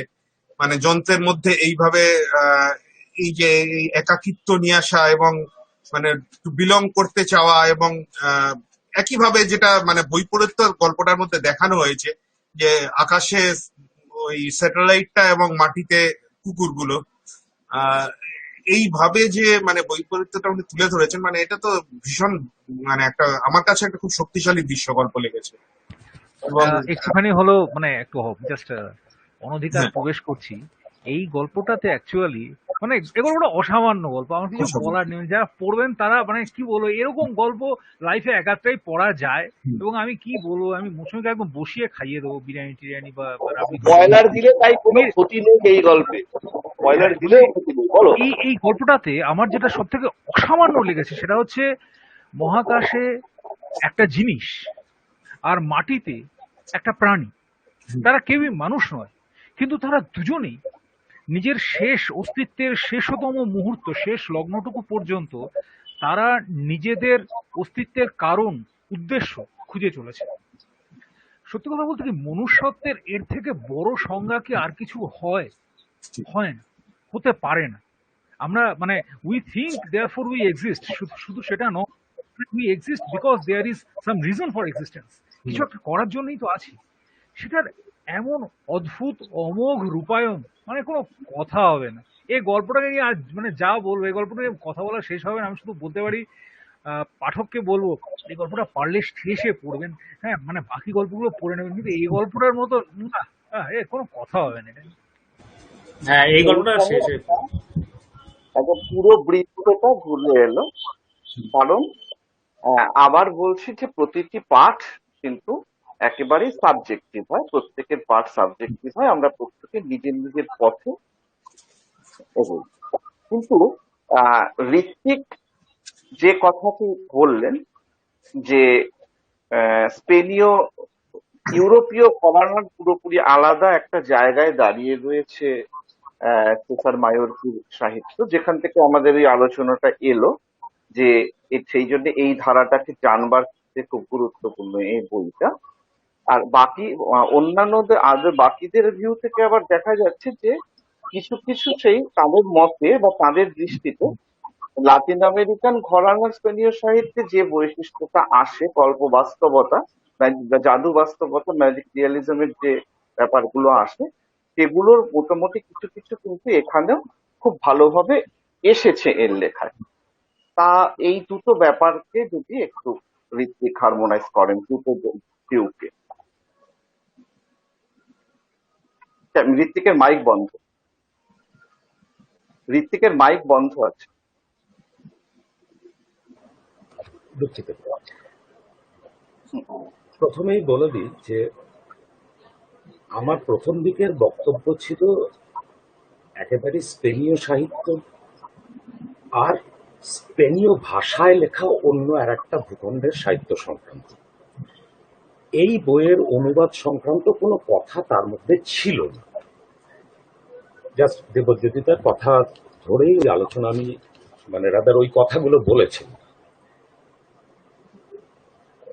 মানে যন্ত্রের মধ্যে এইভাবে আহ, এই যে এই একাকিত্ব নিয়ে আসা এবং মানে বিলং করতে চাওয়া এবং আহ, একইভাবে যেটা মানে বৈপরীত্য গল্পটার মধ্যে দেখানো হয়েছে যে আকাশে ওই স্যাটেলাইটটা এবং মাটিতে কুকুরগুলো, আহ এইভাবে যে মানে বৈপরীত্যটা উনি তুলে ধরেছেন, মানে এটা তো ভীষণ মানে একটা আমার কাছে একটা খুব শক্তিশালী দৃশ্য গল্প লেগেছে। এবং একটুখানি হলো মানে একটু জাস্ট অনধিকার হ্যাঁ, প্রবেশ করছি। এই গল্পটাতে অ্যাকচুয়ালি মানে এ গল্পটা অসামান্য গল্প, আমার কিছু অসাধারণ। বলার নেই। যারা পড়বেন তারা মানে কি বলবো, এরকম গল্প লাইফে একাত্রাই পড়া যায়। হুম। এবং আমি কি বলবো, আমি মৌসুমীকে একদম বসিয়ে খাইয়ে দেবো বিরিয়ানি টিরিয়ানি বা রাবড়ি ফাবড়ি স্পয়লার দিয়ে। দিলে তাই কোনো তুমি ক্ষতি নেই এই গল্পে, স্পয়লার হ্যাঁ বলছি, দিলেও ক্ষতি নেই, বলো। এই এই গল্পটাতে আমার যেটা সব থেকে অসামান্য লেগেছে সেটা হচ্ছে মহাকাশে একটা জিনিস আর মাটিতে একটা প্রাণী, তারা কেউই মানুষ নয়, কিন্তু তারা দুজনেই নিজের শেষ অস্তিত্বের শেষতম মুহূর্ত, শেষ লগ্নটুকু পর্যন্ত তারা নিজেদের অস্তিত্বের কারণ, উদ্দেশ্য খুঁজে চলেছে। সত্যি কথা বলতে কি, মনুষ্যত্বের এর থেকে বড় সংজ্ঞা কি আর কিছু হয়? হয় না, হতে পারে না। আমরা মানে we think therefore we exist, শুধু শুধু সেটা নয়, we exist because there is some reason for existence. কিছু একটা করার জন্যই তো আছি। সেটার এমন অদ্ভুত অমোঘ রূপায়ণ, মানে কোনো কথা হবে না। এই গল্পটাকে নিয়ে আজ মানে যা বলবো, এই গল্পটা নিয়ে কথা বলা শেষ হবে না। আমি শুধু বলতে পারি পাঠককে বলবো এই গল্পটা পারলে শেষে পড়বেন। হ্যাঁ মানে বাকি গল্পগুলো পড়ে নেবেন, কিন্তু এই গল্পটার মতো না, এ কোনো কথা হবে না এটা নিয়ে। হ্যাঁ, এই গল্পটা এইখানে শেষে। একটা পুরো বৃত্তটা ঘুরে এলো। কারণ আবার বলছি যে প্রতিটি পাঠ কিন্তু একেবারেই সাবজেক্টিভ হয়, প্রত্যেকের পাঠ সাবজেক্টিভ হয়, আমরা প্রত্যেকে নিজের নিজের পথে এগোই। কিন্তু আহ ঋত্বিক যে কথাটি বললেন যে স্পেনীয় ইউরোপীয় কমান্ডার পুরোপুরি আলাদা একটা জায়গায় দাঁড়িয়ে রয়েছে সেসার মায়োরকির সাহিত্য, যেখান থেকে আমাদের এই আলোচনাটা এলো যে সেই জন্য এই ধারাটাকে জানবার ক্ষেত্রে খুব গুরুত্বপূর্ণ এই বইটা। আর বাকি অন্যান্যদের আদের বাকিদের ভিউ থেকে আবার দেখা যাচ্ছে যে কিছু কিছু সেই তাদের মতে বা তাদের দৃষ্টিতে লাতিন আমেরিকান ঘরানার স্পেনীয় সাহিত্যে যে বৈশিষ্ট্যটা আসে, কল্প বাস্তবতা বা জাদু বাস্তবতা, ম্যাজিক রিয়ালিজমের যে ব্যাপারগুলো আসে, সেগুলোর মোটামুটি কিছু কিছু কিন্তু এখানেও খুব ভালোভাবে এসেছে এর লেখায়। তা এই দুটো ব্যাপারকে যদি একটু ঋত্বিক হারমোনাইজ করেন দুটো ভিউকে। ঋত্বিকের মাইক বন্ধ, ঋত্বিকের মাইক বন্ধ আছে। দুঃখিত। প্রথমেই বলে দিই যে আমার প্রথম দিকের বক্তব্য ছিল একেবারে স্পেনীয় সাহিত্য আর স্পেনীয় ভাষায় লেখা অন্য আর একটা ভূখণ্ডের সাহিত্য সংক্রান্ত। এই বইয়ের অনুবাদ সংক্রান্ত কোনো কথা তার মধ্যে ছিল না। জাস্ট দেবজ্যোতিতার কথা ধরেই ওই আলোচনা আমি রাদার ওই কথাগুলো বলেছেন।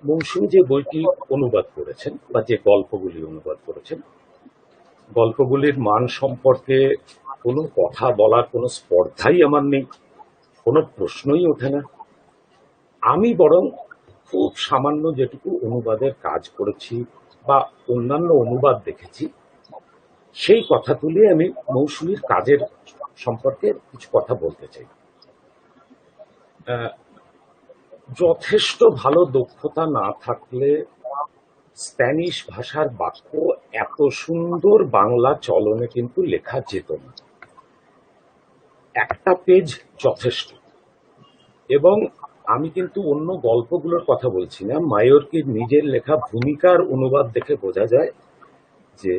মৌসুমী যে বইটি অনুবাদ করেছেন বা যে গল্পগুলি অনুবাদ করেছেন, গল্পগুলির মান সম্পর্কে কোনো কথা বলার কোনো স্পর্ধাই আমার নেই, কোনো প্রশ্নই ওঠে না। আমি বরং খুব সামান্য যেটুকু অনুবাদের কাজ করেছি বা অন্যান্য অনুবাদ দেখেছি, সেই কথা তুলে আমি মৌসুমীর কাজের সম্পর্কে কিছু কথা বলতে চাই। যথেষ্ট ভালো দক্ষতা না থাকলে স্প্যানিশ ভাষার বাক্য এত সুন্দর বাংলা চলনে কিন্তু লেখা যেত না। একটা পেজ যথেষ্ট। এবং আমি কিন্তু অন্য গল্পগুলোর কথা বলছি না, মায়োরকির নিজের লেখা ভূমিকার অনুবাদ দেখে বোঝা যায় যে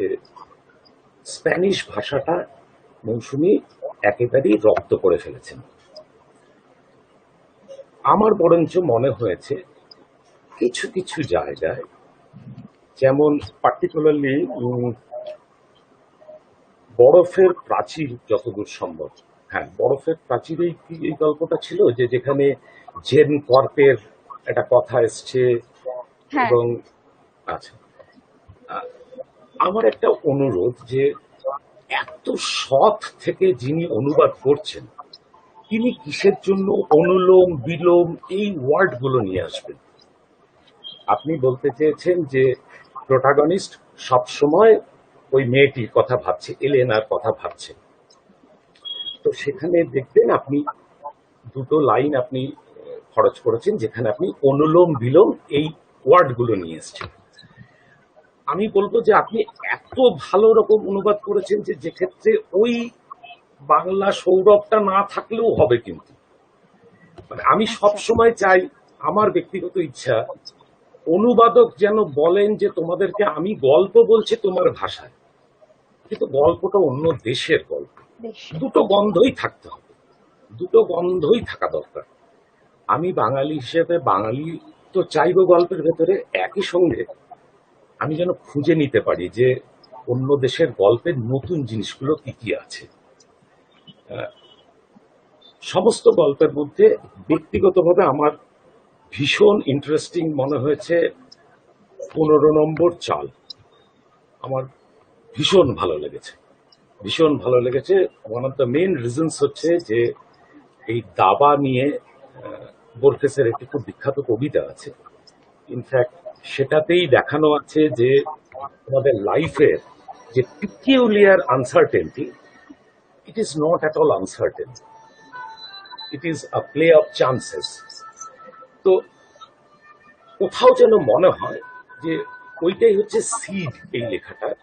স্প্যানিশ ভাষাটা মৌসুমী একেবারেই রপ্ত করে ফেলেছেন। আমার বরঞ্চ মনে হয়েছে কিছু কিছু জায়গায়, যেমন পার্টিকুলারলি বরফের প্রাচীর, যতদূর সম্ভব, হ্যাঁ বরফের প্রাচীরেই কি এই গল্পটা ছিল যে যেখানে জেন কর্পের একটা কথা এসছে হ্যাঁ, এবং আচ্ছা, আমার একটা অনুরোধ যে এত সৎ থেকে যিনি অনুবাদ করছেন তিনি কিসের জন্য অনুলোম বিলোম এই ওয়ার্ডগুলো নিয়ে আসবেন? আপনি বলতে চেয়েছেন যে প্রোটাগনিস্ট সবসময় ওই মেয়েটির কথা ভাবছে, এলেনার কথা ভাবছে, তো সেখানে দেখবেন আপনি দুটো লাইন আপনি খরচ করেছেন যেখানে আপনি অনুলোম বিলোম এই ওয়ার্ডগুলো নিয়ে এসেছেন। আমি বলবো যে আপনি এত ভালো রকম অনুবাদ করেছেন যে যেক্ষেত্রে ওই বাংলা সৌরভটা না থাকলেও হবে, কিন্তু আমি সব আচ্ছা, সময় চাই, আমার ব্যক্তিগত ইচ্ছা, অনুবাদক যেন বলেন যে তোমাদেরকে আমি গল্প বলছি তোমার ভাষায়, কিন্তু গল্পটা অন্য দেশের গল্প। বেশ। দুটো গন্ধই থাকতে হবে, দুটো গন্ধই থাকা দরকার। আমি বাঙালি হিসেবে বাঙালি তো চাইবো গল্পের ভেতরে, একই সঙ্গে আমি যেন খুঁজে নিতে পারি যে অন্য দেশের গল্পের নতুন জিনিসগুলো কি কি আছে। সমস্ত গল্পের মধ্যে ব্যক্তিগতভাবে আমার ভীষণ ইন্টারেস্টিং মনে হয়েছে 15 নম্বর চাল। আমার ভীষণ ভালো লেগেছে, ভীষণ ভালো লেগেছে। One of the main reasons হচ্ছে যে এই দাবা নিয়ে বোর্খেসের একটি খুব বিখ্যাত কবিতা আছে। ইনফ্যাক্ট সেটাতেই দেখানো আছে যে আমাদের লাইফের যে peculiar uncertainty, it is not at all uncertain, it is a play of chances. তো কোথাও যেন মনে হয় যে ওইটাই হচ্ছে সিড এই লেখাটার,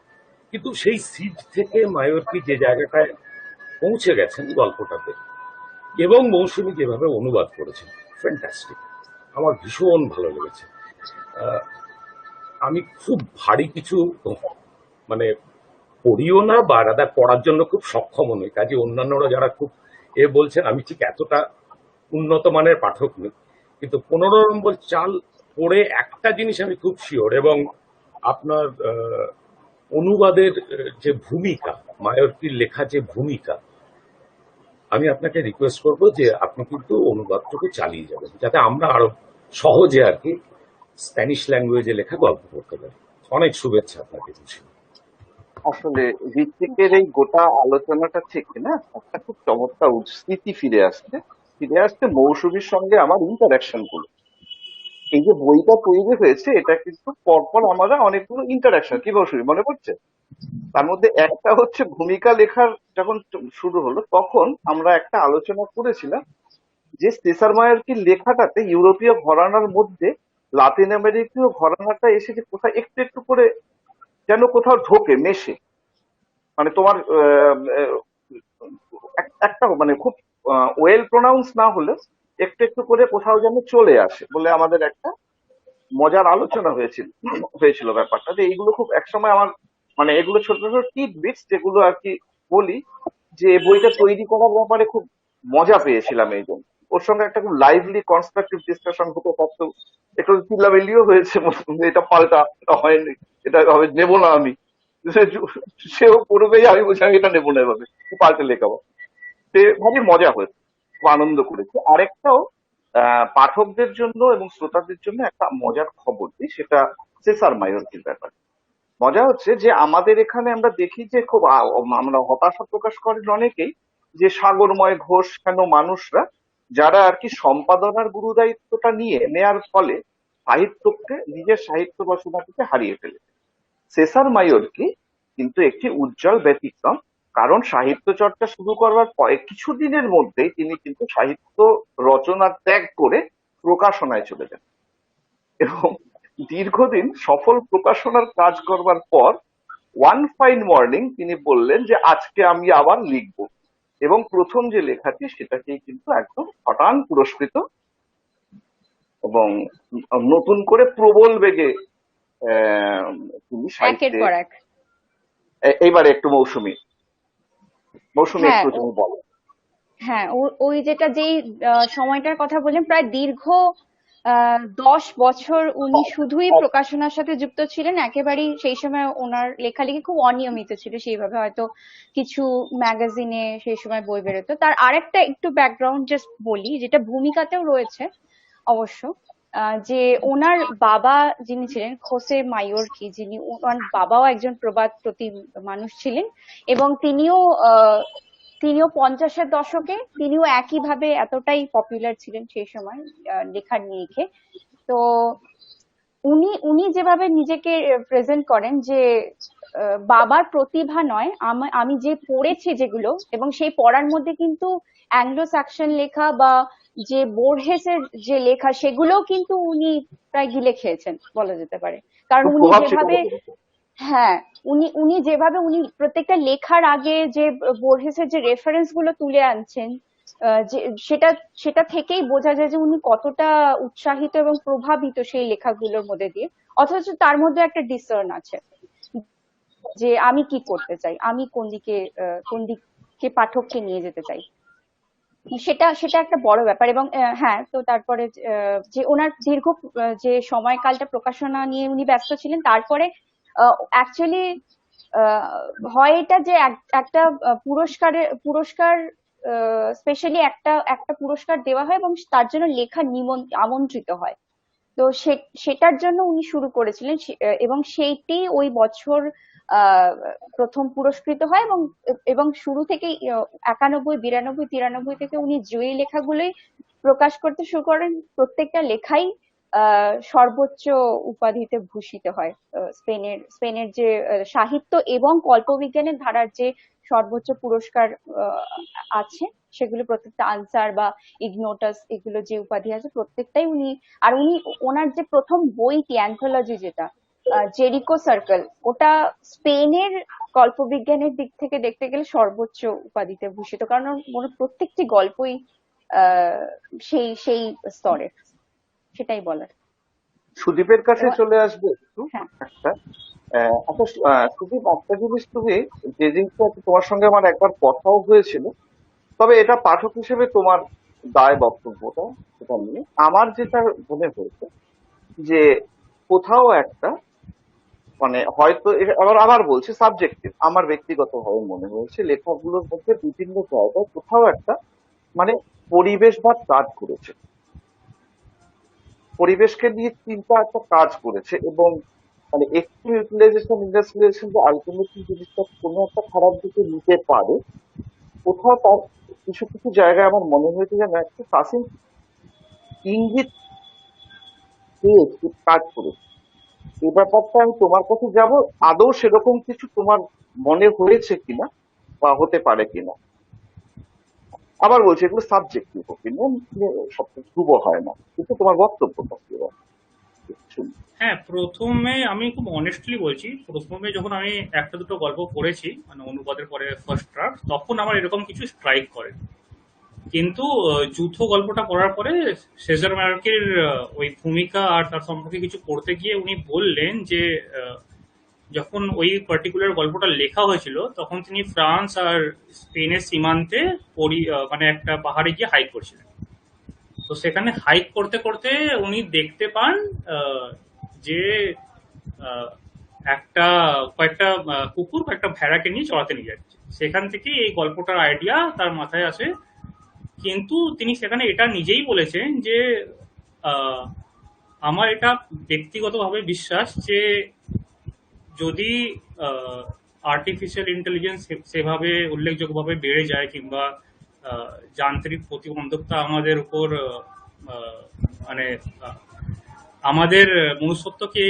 কিন্তু সেই সিড থেকে মায়োরকি যে জায়গাটায় পৌঁছে গেছেন গল্পটাতে এবং মৌসুমী যেভাবে অনুবাদ করেছেন, ফ্যান্টাস্টিক। আমার ভীষণ ভালো লেগেছে। আমি খুব ভারী কিছু পড়িও না বা রাদা পড়ার জন্য খুব সক্ষম নই, কাজে অন্যান্যরা যারা খুব বলছেন, আমি ঠিক এতটা উন্নত মানের পাঠক নই, কিন্তু 15 নম্বর চাল পড়ে একটা জিনিস আমি খুব শিওর, এবং আপনার অনুবাদের যে ভূমিকা, মায়োরকির লেখা যে ভূমিকা, আমি আপনাকে রিকোয়েস্ট করব যে আপনি কিন্তু অনুবাদটুকু চালিয়ে যাবেন যাতে আমরা আরো সহজে আর কি স্প্যানিশ ল্যাঙ্গুয়েজে লেখা গল্প করতে পারি। অনেক শুভেচ্ছা আপনাকে। আসলে ঋত্বিকের এই গোটা আলোচনাটা থেকে না একটা খুব চমৎকার স্মৃতি ফিরে আসছে মৌসুমীর সঙ্গে আমার ইন্টারাকশন গুলো। এই যে বইটা তৈরি হয়েছে এটা কিন্তু পরপর আমরা অনেকগুলো ইন্টারাকশন, কি মৌসুমী মনে পড়ছে? তার মধ্যে একটা হচ্ছে ভূমিকা লেখার যখন শুরু হলো তখন আমরা একটা আলোচনা করেছিলাম যে সেসার মায়ারকির লেখাটাতে ইউরোপীয় ঘরানার মধ্যে লাতিন আমেরিকীয় ঘরানাটা এসে যে কোথায় একটু একটু করে যেন কোথাও ঢোকে মেশে। মানে তোমার একটা মানে খুব ওয়েল প্রোনাউন্স না হলে একটু একটু করে কোথাও যেন চলে আসে বলে আমাদের একটা মজার আলোচনা হয়েছিল ব্যাপারটা, যে এইগুলো খুব একসময় আমার মানে এগুলো ছোট ছোট টিটবিটস যেগুলো আর কি বলি, যে বইটা তৈরি করার ব্যাপারে খুব মজা পেয়েছিলাম এই জন্য। ওর সঙ্গে একটা খুব লাইভলি কনস্ট্রাকটিভ ডিসকাশন হতে পারতো, একটু চিল্লামিল্লিও হয়েছে, এটা পাল্টা, এটা হয়নি, এটা হবে নেবো না আমি। সেও করবেই, আমি বলছি আমি এটা নেবো না, এভাবে পাল্টে লেখাবো। সে ভারী মজা হয়েছে, খুব আনন্দ করেছে। আরেকটাও পাঠকদের জন্য এবং শ্রোতাদের জন্য একটা মজার খবর দিই, সেটা সেসার মাইয়র্কির ব্যাপার। মজা হচ্ছে যে আমাদের এখানে আমরা দেখি যে খুব আমরা হতাশা প্রকাশ করেন অনেকেই, যে সাগরময় ঘোষ কেন মানুষরা যারা আর কি সম্পাদনার গুরুদায়িত্বটা নেয়ার ফলে সাহিত্যকে, নিজের সাহিত্য রচনাটিকে হারিয়ে ফেলেছে। সেসার মাইয়র্কি কিন্তু একটি উজ্জ্বল ব্যতিক্রম, কারণ সাহিত্য চর্চা শুরু করবার পরে কিছুদিনের মধ্যেই তিনি কিন্তু সাহিত্য রচনা ত্যাগ করে প্রকাশনায় চলে যান, এবং দীর্ঘদিন সফল প্রকাশনার কাজ করবার পর ওয়ান ফাইন মর্নিং তিনি বললেন যে আজকে আমি আবার লিখব, এবং প্রথম যে লেখাটি সেটাকেই কিন্তু একদম হঠাৎ পুরস্কৃত, এবং নতুন করে প্রবল বেগে তিনি একের সাহিত্যে। পর এক। এইবারে একটু মৌসুমী হ্যাঁ একটু তুমি বলো। হ্যাঁ, ওই যেটা যেই সময়টার কথা বললেন, প্রায় দীর্ঘ 10 বছর উনি শুধুই প্রকাশনার সাথে যুক্ত ছিলেন। একেবারেই সেই সময় ওনার লেখালেখি খুব অনিয়মিত ছিল, সেইভাবে হয়তো কিছু ম্যাগাজিনে সেই সময় বই বেরোতো। তার আরেকটা একটু ব্যাকগ্রাউন্ড জাস্ট বলি, যেটা ভূমিকাতেও রয়েছে অবশ্য, যে ওনার বাবা যিনি ছিলেন হোসে মাইয়র্কি, যিনি, ওনার বাবাও একজন প্রবাদ প্রতি মানুষ ছিলেন, এবং তিনিও 50-এর দশকে তিনিও একইভাবে এতটাই পপুলার ছিলেন সেই সময় লেখার নিরিখে। তো উনি উনি যেভাবে নিজেকে প্রেজেন্ট করেন যে বাবার প্রতিভা নয়, আমি যে পড়েছি যেগুলো, এবং সেই পড়ার মধ্যে কিন্তু অ্যাংলো স্যাকসন লেখা বা যে বোর্হেসের যে লেখা সেগুলোও কিন্তু উনি প্রায় গিলে খেয়েছেন বলা যেতে পারে। কারণ খুব উনি প্রভাব যেভাবে, সেখানে পড়েছে। হ্যাঁ, উনি যেভাবে উনি প্রত্যেকটা লেখার আগে যে বোর্হেসের যে রেফারেন্স গুলো তুলে আনছেন, যে সেটা সেটা থেকেই বোঝা যায় যে উনি কতটা উৎসাহিত এবং প্রভাবিত সেই লেখাগুলোর মধ্যে দিয়ে, অথচ তার মধ্যে একটা ডিসার্ন আছে যে আমি কি করতে চাই, আমি কোন দিকে পাঠককে নিয়ে যেতে চাই। সেটা সেটা একটা বড় ব্যাপার। এবং হ্যাঁ, তো তারপরে যে ওনার দীর্ঘ যে সময়কালটা প্রকাশনা নিয়ে উনি ব্যস্ত ছিলেন, তারপরে অ্যাকচুয়ালি হয় এটা যে একটা পুরস্কার স্পেশালি একটা একটা পুরস্কার দেওয়া হয় এবং তার জন্য লেখা আমন্ত্রিত হয়। তো সেটার জন্য উনি শুরু করেছিলেন, এবং সেইটি ওই বছর প্রথম পুরস্কৃত হয়, এবং এবং শুরু থেকেই 91, 92, 93 থেকে উনি জয়ী লেখাগুলোই প্রকাশ করতে শুরু করেন। প্রত্যেকটা লেখাই সর্বোচ্চ উপাধিতে ভূষিত হয়। স্পেনের যে সাহিত্য এবং কল্পবিজ্ঞানের ধারার যে সর্বোচ্চ পুরস্কার আছে, সেগুলো প্রত্যেকটা আনসার বা ইগনোটাস, এগুলো যে উপাধি আছে প্রত্যেকটাই উনি। আর ওনার যে প্রথম বইটি অ্যান্থোলজি, যেটা জেরিকো সার্কেল, ওটা স্পেনের কল্পবিজ্ঞানের দিক থেকে দেখতে গেলে সর্বোচ্চ উপাধিতে ভূষিত, কারণ ওর প্রত্যেকটি গল্পই আহ সেই সেই স্তরের। সেটাই বলার। সুদীপের কাছে এবং চলে আসবে একটু হ্যাঁ, একটা। আচ্ছা, সুদীপ, একটা জিনিস তুমি, যে জিনিসটা তোমার সঙ্গে আমার একবার কথাও হয়েছিল, তবে এটা পাঠক হিসেবে তোমার দায় বক্তব্যটা সেটা নিয়ে আমার যেটা মনে হয়েছে, যে কোথাও একটা মানে হয়তো আবার আবার বলছি সাবজেক্টিভ, আমার ব্যক্তিগতভাবে মনে হয়েছে লেখকগুলোর মধ্যে বিভিন্ন জায়গায় কোথাও একটা মানে পরিবেশবাদ কাজ করেছে, পরিবেশকে নিয়ে চিন্তা একটা কাজ করেছে, এবং মানে একটু ইউটিলাইজেশন ইন্ডাস্ট্রিয়ালাইজেশন যে আলটিমেটলি জিনিসটা কোনো একটা খারাপ দিকে নিতে পারে, কোথাও তার কিছু কিছু জায়গায় আমার মনে হয়েছে যেন একটা প্রাচীন ইঙ্গিত পেয়ে কাজ করেছে। এই ব্যাপারটা আমি তোমার কাছে যাব, আদৌ সেরকম কিছু তোমার মনে হয়েছে কিনা বা হতে পারে কিনা। আবার বলছি এগুলো সাবজেক্টিভ ওপিনিয়ন, সবকিছু ধ্রুব হয় না, কিন্তু তোমার বক্তব্যটা কি এবার শুনি। হ্যাঁ, প্রথমে আমি খুব অনেস্টলি বলছি, প্রথমে যখন আমি একটা দুটো গল্প পড়েছি মানে অনুবাদের পরে ফার্স্ট ড্রাফট, তখন আমার এরকম কিছু স্ট্রাইক করে। কিন্তু যুদ্ধ গল্পটা পড়ার পরে সেজার মার্কের ওই ভূমিকা আর তার সম্পর্কে কিছু পড়তে গিয়ে উনি বললেন যে যখন ওই পার্টিকুলার গল্পটা লেখা হয়েছিল তখন তিনি ফ্রান্স আর স্পেনের সীমান্তে মানে একটা পাহাড়ে গিয়ে হাইক করছিলেন। তো সেখানে হাইক করতে করতে উনি দেখতে পান যে আহ, একটা কয়েকটা কুকুর কয়েকটা ভেড়াকে নিয়ে চড়াতে নিয়ে যাচ্ছে। সেখান থেকে এই গল্পটার আইডিয়া তার মাথায় আসে। কিন্তু তিনি সেখানে এটা নিজেই বলেছেন যে আহ, আমার এটা ব্যক্তিগতভাবে বিশ্বাস যে যদি আর্টিফিশিয়াল ইন্টেলিজেন্স সেভাবে উল্লেখযোগ্যভাবে বেড়ে যায় কিংবা যান্ত্রিক প্রতিবন্ধকতা আমাদের উপর আহ, মানে আহ, আমাদের মনুষ্যত্বকে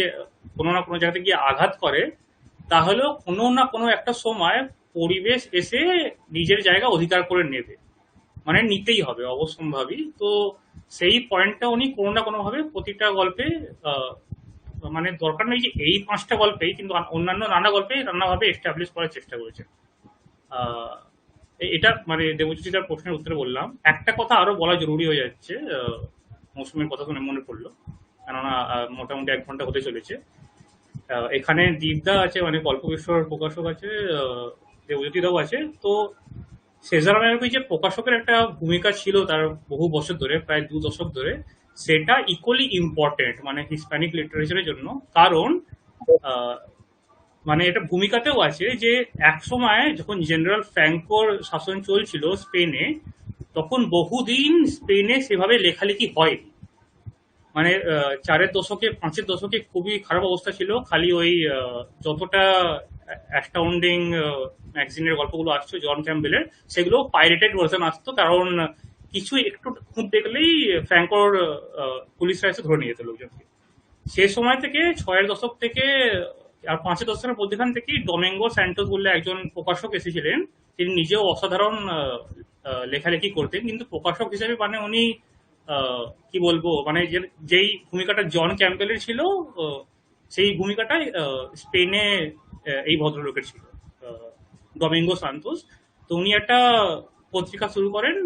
কোনো না কোনো জায়গাতে গিয়ে আঘাত করে, তাহলেও কোনো না কোনো একটা সময় পরিবেশ এসে নিজের জায়গা অধিকার করে নেবে, মানে নিতেই হবে অবশ্যম্ভাবী। তো সেই পয়েন্টটা উনি কোনো না কোনো ভাবে প্রতিটা গল্পে আহ, মানে দরকার নেই যে এই 5টা গল্পেই, কিন্তু অন্যান্য নানা গল্পে নানাভাবে এস্টাবলিশ করার চেষ্টা করেছেন। আহ, এটা মানে দেবজ্যোতি তার প্রশ্নের উত্তরে বললাম। একটা কথা আরো বলা জরুরি হয়ে যাচ্ছে, মৌসুমের কথা শুনে মনে পড়লো, কেননা মোটামুটি 1 ঘন্টা হতে চলেছে। এখানে দীপদা আছে, মানে গল্প বিশ্বর প্রকাশক আছে, দেবজ্যোতি দাও আছে। তো সেজার মায়ারকি যে প্রকাশকের একটা ভূমিকা ছিল তার বহু বছর ধরে, প্রায় 2 দশক ধরে, সেটা ইকুয়ালি ইম্পর্টেন্ট মানে হিসপ্যানিক লিটারেচারের জন্য। কারণ আহ, মানে এটা ভূমিকাতেও আছে যে এক সময় যখন জেনারেল ফ্র্যাঙ্কোর শাসন চলছিল স্পেনে, তখন বহুদিন স্পেনে সেভাবে লেখালেখি হয়নি। মানে 4-এর দশকে 5-এর দশকে খুবই খারাপ অবস্থা ছিল। খালি ওই যতটা অ্যাস্টাউন্ডিং ম্যাগাজিনের গল্পগুলো আসছে জন ক্যাম্বেলের, সেগুলো পাইরেটেড ভার্সন আসতো, কারণ কিছু একটু খুঁত দেখলেই ফ্র্যাঙ্কোর পুলিশরা এসে ধরে নিয়ে যেত লোকজনকে। সে সময় থেকে 6-এর দশক থেকে আর 5-এর দশকের মধ্যখান থেকেই ডোমিঙ্গো স্যান্টোস বলে একজন প্রকাশক এসেছিলেন। তিনি নিজেও অসাধারণ লেখালেখি করতেন, কিন্তু প্রকাশক হিসেবে মানে উনি কি বলবো, মানে যেই ভূমিকাটা জন ক্যাম্পবেলের ছিল, আহ, সেই ভূমিকাটাই স্পেনে এই ভদ্রলোকের ছিল, আহ, ডোমিঙ্গো সান্তোস। তো উনি একটা পত্রিকা শুরু করেন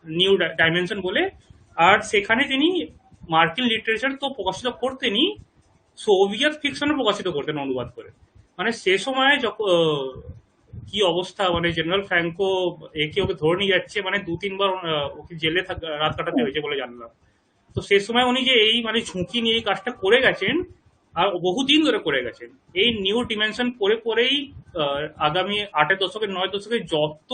নিউ ডাইমেনশন বলে। আর সেখানে তিনি মার্কিন লিটারেচার তো প্রকাশিত করতেনই, সোভিয়েত ফিকশনও প্রকাশিত করতেন অনুবাদ করে। মানে সে সময় যখন কি অবস্থা, মানে জেনারেল ফ্র্যাঙ্কো একে ওকে ধরে নিয়ে যাচ্ছে, মানে 2-3 বার ওকে জেলে রাত কাটাতে হয়েছে বলে জানলাম। তো সে সময় উনি যে এই মানে ঝুঁকি নিয়ে এই কাজটা করে গেছেন, আর বহুদিন ধরে করে গেছেন, এই নিউ ডিমেনশন পড়ে পড়েই আগামী 8-এর দশকের 9-এর দশকে যত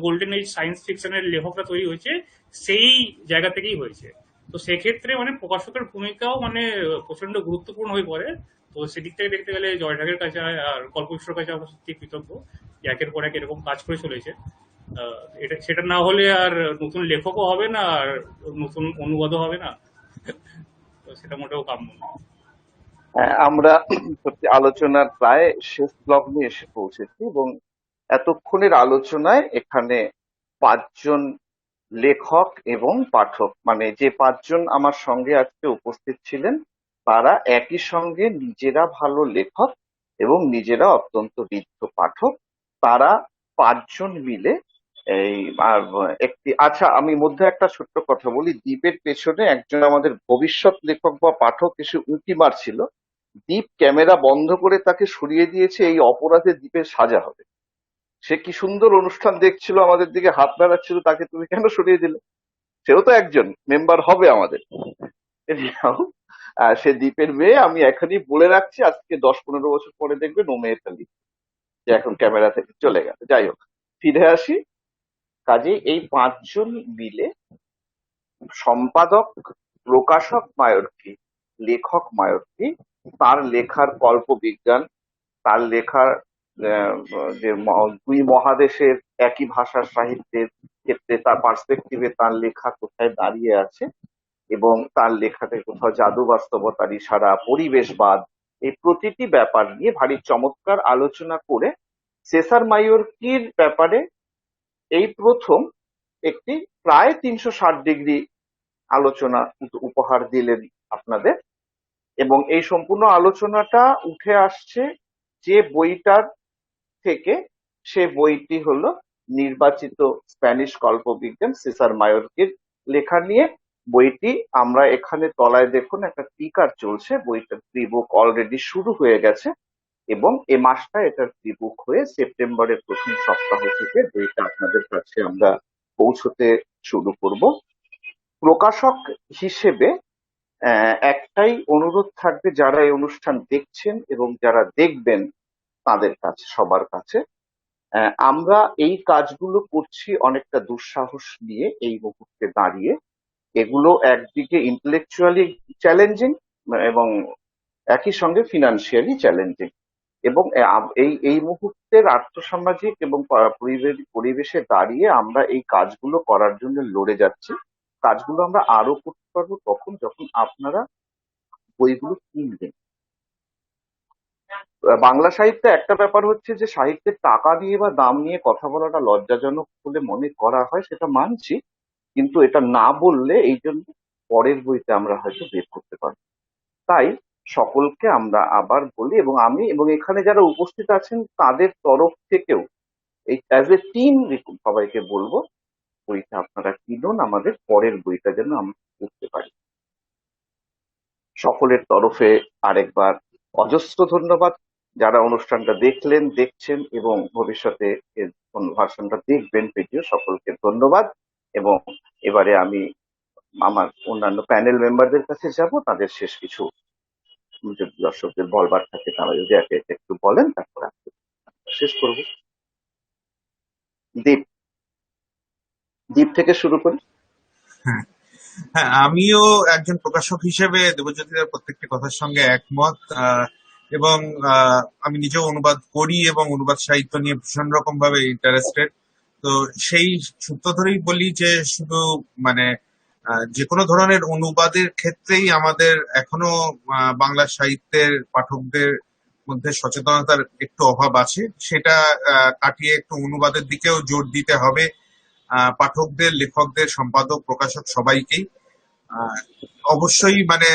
গোল্ডেন এজ সায়েন্স ফিকশনের লেখকরা তৈরি হয়েছে সেই জায়গা থেকেই হয়েছে। তো সেক্ষেত্রে মানে প্রকাশকের ভূমিকাও মানে প্রচন্ড গুরুত্বপূর্ণ হয়ে পড়ে। তো সেদিক থেকে দেখতে গেলে জয় ঢাকের কাছে আর কল্প বিশ্বর কাছে আমরা সত্যি কৃতজ্ঞ যে একের পর এক এরকম কাজ করে চলেছে। এটা সেটা না হলে আর নতুন লেখকও হবে না, আর নতুন অনুবাদও হবে না। তো সেটা মোটেও কাম্য না। আমরা সত্যি আলোচনার প্রায় শেষ লগ্নে এসে পৌঁছেছি, এবং এতক্ষণের আলোচনায় এখানে 5জন লেখক এবং পাঠক, মানে যে 5জন আমার সঙ্গে আজকে উপস্থিত ছিলেন, তারা একই সঙ্গে নিজেরা ভালো লেখক এবং নিজেরা অত্যন্ত ঋদ্ধ পাঠক। তারা 5জন মিলে এই আর একটি, আচ্ছা আমি মধ্যে একটা ছোট্ট কথা বলি, দ্বীপের পেছনে একজন আমাদের ভবিষ্যৎ লেখক বা পাঠক এসে উঁকি মারছিল। দ্বীপ ক্যামেরা বন্ধ করে তাকে সরিয়ে দিয়েছে, এই অপরাধে দ্বীপের সাজা হবে। সে কি সুন্দর অনুষ্ঠান দেখছিল, আমাদের দিকে হাত নাড়াচ্ছিল, তাকে তুমি কেন সরিয়ে দিলে? সেও তো একজন মেম্বার হবে আমাদের। Anyhow, সে দ্বীপের মেয়ে, আমি এখনই বলে রাখছি, আজকে 10-15 বছর পরে দেখবেন ও মেয়েটা লিখবে যে এখন ক্যামেরা থেকে চলে গেল। যাই হোক, ফিরে আসি কাজে। এই 5জন মিলে সম্পাদক, প্রকাশক মায়রকি, লেখক মায়রকি, তার লেখার কল্পবিজ্ঞান, তার লেখার যে 2 মহাদেশের একই ভাষার সাহিত্যের ক্ষেত্রে তার পার্সপেক্টিভে তার লেখা কোথায় দাঁড়িয়ে আছে, এবং তার লেখাতে কোথাও জাদু বাস্তবতার ইশারা, পরিবেশবাদ, এই প্রতিটি ব্যাপার নিয়ে ভারী চমৎকার আলোচনা করে সেসার মাইয়র্কির ব্যাপারে এই প্রথম একটি প্রায় 360 ডিগ্রি আলোচনা উপহার দিলেন আপনাদের। এবং এই সম্পূর্ণ আলোচনাটা উঠে আসছে যে বইটার থেকে, সে বইটি হলো নির্বাচিত স্প্যানিশ কল্পবিজ্ঞান সিসার মায়োরকির লেখা নিয়ে। বইটি আমরা এখানে তলায় দেখুন একটা টিকার চলছে, বইটার প্রি বুক অলরেডি শুরু হয়ে গেছে এবং এ মাসটা এটার প্রি বুক হয়ে সেপ্টেম্বরের প্রথম সপ্তাহ থেকে বইটা আপনাদের কাছে আমরা পৌঁছতে শুরু করব। প্রকাশক হিসেবে একটাই অনুরোধ থাকবে, যারা এই অনুষ্ঠান দেখছেন এবং যারা দেখবেন তাদের কাছে, সবার কাছে, আমরা এই কাজগুলো করছি অনেকটা দুঃসাহস নিয়ে এই মুহূর্তে দাঁড়িয়ে। এগুলো একদিকে ইন্টেলেকচুয়ালি চ্যালেঞ্জিং এবং একই সঙ্গে ফিনান্সিয়ালি চ্যালেঞ্জিং, এবং এই এই মুহূর্তের আর্থসামাজিক এবং পরিবেশে দাঁড়িয়ে আমরা এই কাজগুলো করার জন্য লড়ে যাচ্ছি। কাজগুলো আমরা আরো করতে পারবো তখন যখন আপনারা বইগুলো কিনবেন। বাংলা সাহিত্যে একটা ব্যাপার হচ্ছে যে সাহিত্যের টাকা নিয়ে বা দাম নিয়ে কথা বলাটা লজ্জাজনক বলে মনে করা হয়, সেটা মানছি, কিন্তু এটা না বললে এই জন্য পরের বইতে আমরা হয়তো বের করতে পারবো। তাই সকলকে আমরা আবার বলি, এবং আমি এবং এখানে যারা উপস্থিত আছেন তাদের তরফ থেকেও এই অ্যাজ এ টিম সবাইকে বলবো, বইটা আপনারা কিনুন, আমাদের পরের বইটা যেন আমরা করতে পারি। সকলের তরফে আরেকবার অজস্র ধন্যবাদ। যারা অনুষ্ঠানটা দেখলেন, দেখছেন এবং ভবিষ্যতে এর ভার্সনটা দেখবেন ভিডিও, সকলকে ধন্যবাদ। এবং এবারে আমি আমার অন্যান্য প্যানেল মেম্বারদের কাছে যাব, তাদের শেষ কিছু যদি দর্শকদের বলবার থাকে তারা যদি একে একে একটু বলেন, তারপর আমি শেষ করব। দীপ, দীপ থেকে শুরু করি। হ্যাঁ, হ্যাঁ, আমিও একজন প্রকাশক হিসেবে দেবজ্যোতির প্রত্যেকটি কথার সঙ্গে একমত। এবং আমি নিজেও অনুবাদ করি এবং অনুবাদ সাহিত্য নিয়ে ভীষণ রকম ভাবে ইন্টারেস্টেড। তো সেই সূত্র ধরেই বলি যে শুধু মানে যে কোনো ধরনের অনুবাদের ক্ষেত্রেই আমাদের এখনো বাংলা সাহিত্যের পাঠকদের মধ্যে সচেতনতার একটু অভাব আছে। সেটা কাটিয়ে একটু অনুবাদের দিকেও জোর দিতে হবে পাঠকদের, লেখকদের, সম্পাদক, প্রকাশক সবাইকেই। আহ, অবশ্যই মানে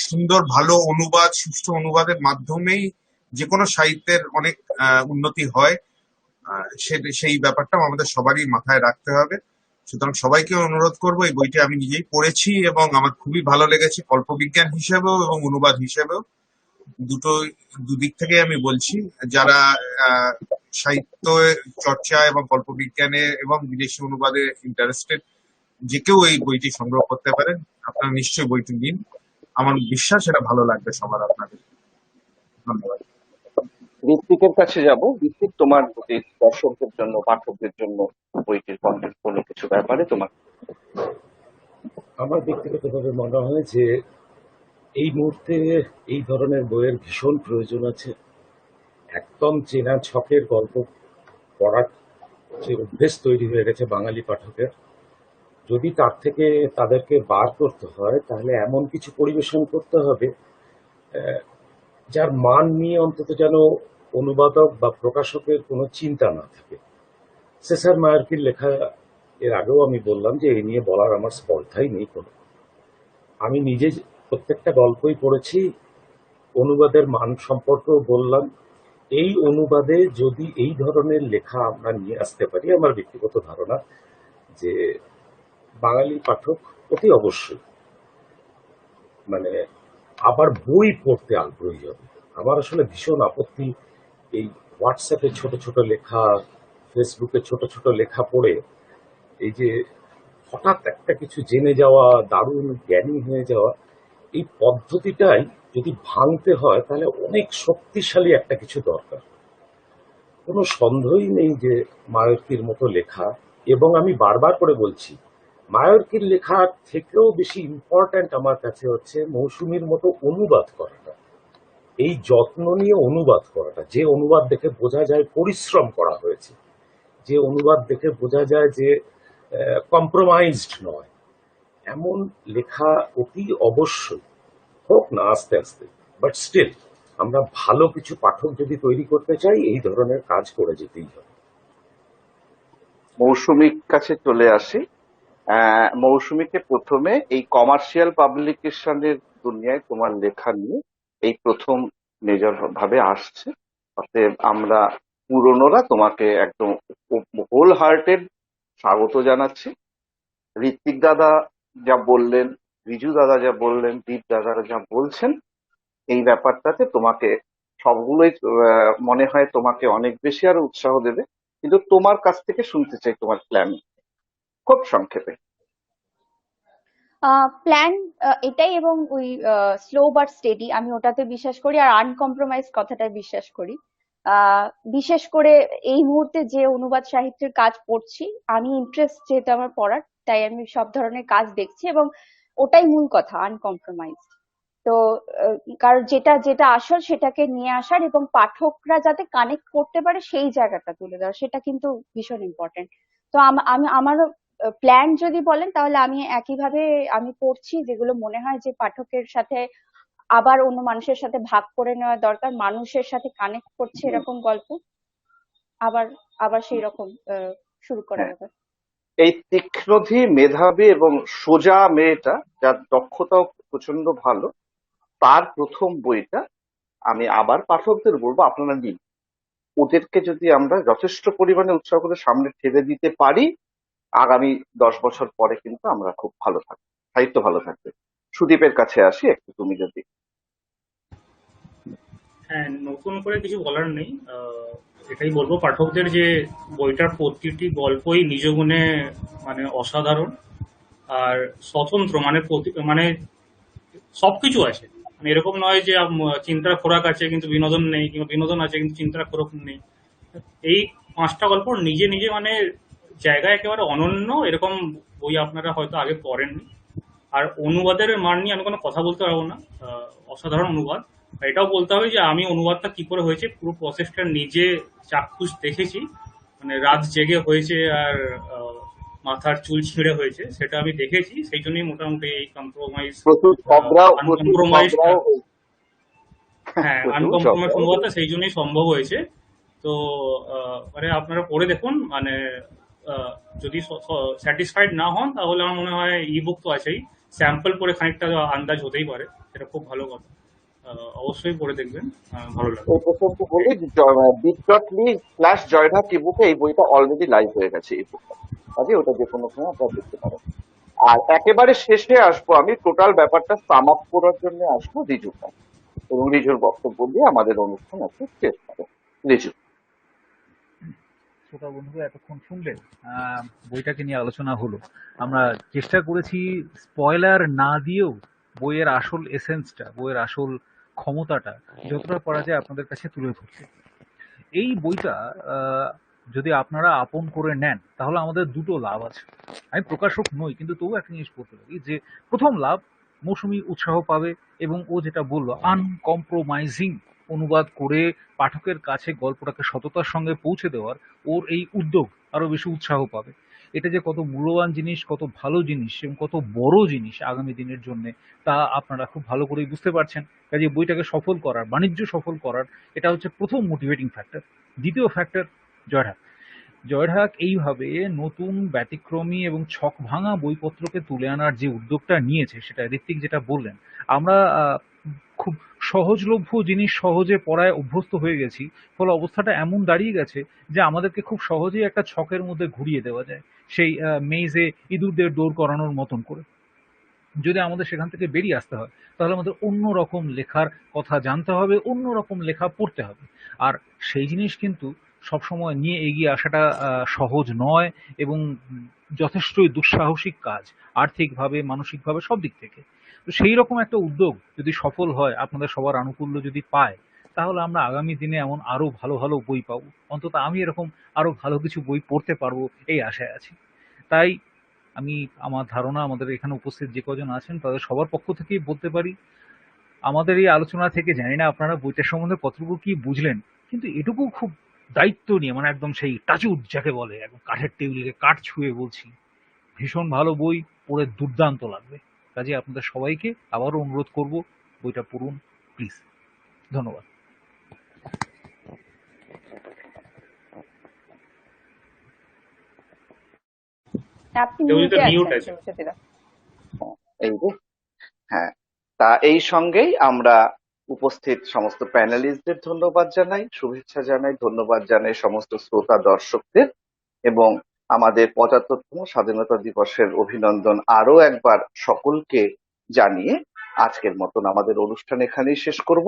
সুন্দর ভালো অনুবাদ, সুষ্ঠু অনুবাদের মাধ্যমেই যে কোনো সাহিত্যের অনেক উন্নতি হয়। সেই ব্যাপারটাও আমাদের সবারই মাথায় রাখতে হবে। সুতরাং সবাইকে অনুরোধ করবো, এই বইটি আমি নিজেই পড়েছি এবং আমার খুবই ভালো লেগেছে, কল্পবিজ্ঞান হিসেবেও এবং অনুবাদ হিসেবেও। দুদিক থেকে আমি বলছি, যারা সাহিত্য চর্চা এবং কল্পবিজ্ঞানে এবং বিদেশি অনুবাদে ইন্টারেস্টেড, যে কেউ এই বইটি সংগ্রহ করতে পারেন। আপনারা নিশ্চয়ই বইটি নিন, আমার বিশ্বাস এটা ভালো লাগবে সবার আপনাদের। ধন্যবাদ। ঋত্বিকের কাছে যাব। ঋত্বিক, তোমার যদি দর্শকদের জন্য, পাঠকদের জন্য বইটির কন্টেন্ট কোনো কিছু ব্যাপারে তোমার। আমার ব্যক্তিগতভাবে মনে হয় যে এই মুহূর্তে এই ধরনের বইয়ের ভীষণ প্রয়োজন আছে। একদম চেনা ছকের গল্প পড়ার যে অভ্যেস তৈরি হয়ে গেছে বাঙালি পাঠকের, যদি তার থেকে তাদেরকে বার করতে হয় তাহলে এমন কিছু পরিবেশন করতে হবে যার মান নিয়ে অন্তত যেন অনুবাদক বা প্রকাশকের কোনো চিন্তা না থাকে। সেসার মায়ার্কির লেখা, এর আগেও আমি বললাম যে এই নিয়ে বলার আমার স্পর্ধাই নেই কোনো। আমি নিজে প্রত্যেকটা গল্পই পড়েছি, অনুবাদের মান সম্পর্কেও বললাম। এই অনুবাদে যদি এই ধরনের লেখা আমরা নিয়ে আসতে পারি, আমার ব্যক্তিগত ধারণা যে বাঙালি পাঠক অতি অবশ্যই মানে আবার বই পড়তে আগ্রহী হবে। আমার আসলে ভীষণ আপত্তি এই হোয়াটসঅ্যাপে ছোট ছোট লেখা, ফেসবুকে ছোট ছোট লেখা পড়ে এই যে হঠাৎ একটা কিছু জেনে যাওয়া, দারুণ জ্ঞানী হয়ে যাওয়া, এই পদ্ধতিটাই যদি ভাঙতে হয় তাহলে অনেক শক্তিশালী একটা কিছু দরকার। কোনো সন্দেহই নেই যে মায়ার্কির মতো লেখা, এবং আমি বারবার করে বলছি, মায়ার্কির লেখার থেকেও বেশি ইম্পর্ট্যান্ট আমার কাছে হচ্ছে মৌসুমীর মতো অনুবাদ করাটা, এই যত্ন নিয়ে অনুবাদ করাটা, যে অনুবাদ দেখে বোঝা যায় পরিশ্রম করা হয়েছে, যে অনুবাদ দেখে বোঝা যায় যে কম্প্রোমাইজড নয়, এমন লেখা অতি অবশ্যই হোক না আস্তে আস্তে, বাট স্টিল আমরা ভালো কিছু পাঠক যদি তৈরি করতে চাই এই ধরনের কাজ করে যেতেই হবে। মৌসুমীর কাছে চলে আসি। মৌসুমীকে প্রথমে এই কমার্শিয়াল পাবলিকেশনের দুনিয়ায় তোমার লেখা নিয়ে এই প্রথম মেজর ভাবে আসছে। অতএব আমরা পুরনোরা তোমাকে একদম হোল হার্টেড স্বাগত জানাচ্ছি। ঋত্বিক দাদা যা বললেন, রিজু দাদা যা বললেন, দীপ দাদারা যা বলছেন, এই ব্যাপারটাতে তোমাকে সবগুলোই মনে হয় তোমাকে অনেক বেশি আরো উৎসাহ দেবে। কিন্তু তোমার কাছ থেকে শুনতে চাই তোমার প্ল্যান খুব সংক্ষেপে। প্ল্যান এটাই, এবং ওই স্লো বাট স্টেডি, আমি ওটাতে বিশ্বাস করি, আর আনকম্প্রোমাইজ কথাটায় বিশ্বাস করি। বিশেষ করে এই মুহূর্তে যে অনুবাদ সাহিত্যের কাজ পড়ছি, আমি ইন্টারেস্ট যেহেতু আমার পড়ার, তাই আমি সব ধরনের কাজ দেখছি, এবং ওটাই মূল কথা, আনকম্প্রোমাইজ। তো কারণ যেটা যেটা আসল সেটাকে নিয়ে আসার, এবং পাঠকরা যাতে কানেক্ট করতে পারে সেই জায়গাটা তুলে দেওয়া, সেটা কিন্তু ভীষণ ইম্পর্টেন্ট। তো আমি আমারও প্ল্যান যদি বলেন, তাহলে আমি একইভাবে আমি পড়ছি যেগুলো মনে হয় যে পাঠকের সাথে আবার অন্য মানুষের সাথে ভাগ করে নেওয়া দরকার, মানুষের সাথে কানেক্ট করছে এরকম গল্প আবার আবার সেই রকম শুরু করা হ্যাঁ, যাবে। এই তীক্ষ্ণধী, মেধাবী এবং সোজা মেয়েটা, যার দক্ষতাও প্রচন্ড ভালো, তার প্রথম বইটা আমি আবার পাঠকদের বলবো আপনারা নিন। ওদেরকে যদি আমরা যথেষ্ট পরিমাণে উৎসাহ করে সামনে ঠেলে দিতে পারি, আগামী 10 বছর পরে কিন্তু আমরা খুব ভালো থাকবো, সাহিত্য ভালো থাকবে। সুদীপের কাছে আসি একটু, তুমি যদি। হ্যাঁ, নতুন করে কিছু বলার নেই। এটাই বলবো পাঠকদের যে বইটার প্রতিটি গল্পই নিজ গুণে মানে অসাধারণ আর স্বতন্ত্র, মানে মানে সবকিছু আছে। মানে এরকম নয় যে চিন্তার খোরাক আছে কিন্তু বিনোদন নেই, কিংবা বিনোদন আছে কিন্তু চিন্তার খোরাক নেই। এই 5টা গল্প নিজে নিজে মানে জায়গায় একেবারে অনন্য, এরকম বই আপনারা হয়তো আগে পড়েননি। আর অনুবাদের মান নিয়ে আমি কোনো কথা বলতে পারবো না, অসাধারণ অনুবাদ। আর এটাও বলতে হবে যে আমি অনুবাদটা কি করে হয়েছে পুরো প্রসেসটা নিজে চাক্ষুষ দেখেছি, মানে রাত জেগে হয়েছে আর মাথার চুল ছিঁড়ে হয়েছে, সেটা আমি দেখেছি। সেই জন্যই মোটামুটি এই কম্প্রোমাইজ প্রচুর আনকম্প্রোমাইজ ঝগড়াও হয়েছে। হ্যাঁ, প্রচুর আনকম্প্রোমাইজ ঝগড়াও অনুবাদটা হয়েছে। সেই জন্যই সম্ভব হয়েছে। তো মানে আপনারা পড়ে দেখুন, মানে আহ, যদি স্যাটিসফাইড না হন তাহলে আমার মনে হয় ই বুক তো আছেই, স্যাম্পল পড়ে খানিকটা আন্দাজ হতেই পারে, সেটা খুব ভালো কথা। অবশ্যই পড়ে দেখবেন, ভালো লাগবে। এই প্রসঙ্গ বলি, bit.ly/জয়ঢাক ইবুকে এই বইটা অলরেডি লাইভ হয়ে গেছে, এই বুকটা। কাজে ওটা যে কোনো সময় আপনারা দেখতে পারেন। আর একেবারে শেষে আসবো, আমি টোটাল ব্যাপারটা সাম আপ করার জন্য আসবো রিজুর কাছে, এবং রিজুর বক্তব্য দিয়ে আমাদের অনুষ্ঠান আজকে শেষ হবে। রিজু। শ্রোতা বন্ধুরা এতক্ষণ শুনলেন, আহ, বইটাকে নিয়ে আলোচনা হলো। আমরা চেষ্টা করেছি স্পয়লার না দিয়েও বইয়ের আসল এসেন্সটা, বইয়ের আসল ক্ষমতাটা যতটা পারা যায় আপনাদের কাছে তুলে ধরতে। এই বইটা আহ, যদি আপনারা আপন করে নেন তাহলে আমাদের দুটো লাভ আছে। আমি প্রকাশক নই, কিন্তু তবু একটা জিনিস বলতে পারি যে প্রথম লাভ, মৌসুমী উৎসাহ পাবে, এবং ও যেটা বললো আনকম্প্রোমাইজিং অনুবাদ করে পাঠকের কাছে গল্পটাকে সততার সঙ্গে পৌঁছে দেওয়ার ওর এই উদ্যোগ আরো বেশি উৎসাহ পাবে। এটা যে কত মূল্যবান জিনিস, কত ভালো জিনিস এবং কত বড় জিনিস আগামী দিনের জন্য, তা আপনারা খুব ভালো করেই বুঝতে পারছেন। কাজে বইটাকে সফল করার, বাণিজ্য সফল করার, এটা হচ্ছে প্রথম মোটিভেটিং ফ্যাক্টর। দ্বিতীয় ফ্যাক্টর, জয়ঢাক। জয়ঢাক এইভাবে নতুন ব্যতিক্রমী এবং ছক ভাঙা বইপত্রকে তুলে আনার যে উদ্যোগটা নিয়েছে, সেটা ঋত্বিক যেটা বললেন, আমরা খুব সহজলভ্য জিনিস সহজে পড়ায় অভ্যস্ত হয়ে গেছি। ফলে অবস্থাটা এমন দাঁড়িয়ে গেছে যে আমাদেরকে খুব সহজেই একটা ছকের মধ্যে ঘুরিয়ে দেওয়া যায়, সেই মেইজে ইঁদুরদের দৌড় করানোর মতন করে। যদি আমাদের সেখান থেকে বেরিয়ে আসতে হয় তাহলে আমাদের অন্য রকম লেখার কথা জানতে হবে, অন্য রকম লেখা পড়তে হবে। আর সেই জিনিস কিন্তু সবসময় নিয়ে এগিয়ে আসাটা সহজ নয়, এবং যথেষ্টই দুঃসাহসিক কাজ, আর্থিকভাবে, মানসিকভাবে, সব দিক থেকে। তো সেই রকম একটা উদ্যোগ যদি সফল হয়, আপনাদের সবার আনুকূল্য যদি পায়, তাহলে আমরা আগামী দিনে এমন আরো ভালো ভালো বই পাবো। অন্তত আমি এরকম আরো ভালো কিছু বই পড়তে পারবো এই আশায় আছি। তাই আমি, আমার ধারণা আমাদের এখানে উপস্থিত যে কজন আছেন তাদের সবার পক্ষ থেকেই বলতে পারি, আমাদের এই আলোচনা থেকে জানি না আপনারা বইটার সম্বন্ধে কতটুকু কি বুঝলেন, কিন্তু এটুকু খুব দায়িত্ব নিয়ে, মানে একদম সেই টাচুড যাকে বলে, একদম কাঠের টেবিলে কাঠ ছুঁয়ে বলছি, ভীষণ ভালো বই, পড়ে দুর্দান্ত লাগবে। কাজে আপনাদের সবাইকে আবারও অনুরোধ করব, বইটা পড়ুন প্লিজ। ধন্যবাদ। আপনি দেবজিৎ মিউটে মিউট আছেন আছে। সরস্বতী দা। এই যে, হ্যাঁ, তা এই সঙ্গেই আমরা উপস্থিত সমস্ত প্যানেলিস্টদের ধন্যবাদ জানাই, শুভেচ্ছা জানাই, ধন্যবাদ জানাই সমস্ত শ্রোতা দর্শকদের, এবং আমাদের 75তম স্বাধীনতা দিবসের অভিনন্দন আরো একবার সকলকে জানিয়ে আজকের মতন আমাদের অনুষ্ঠান এখানেই শেষ করব।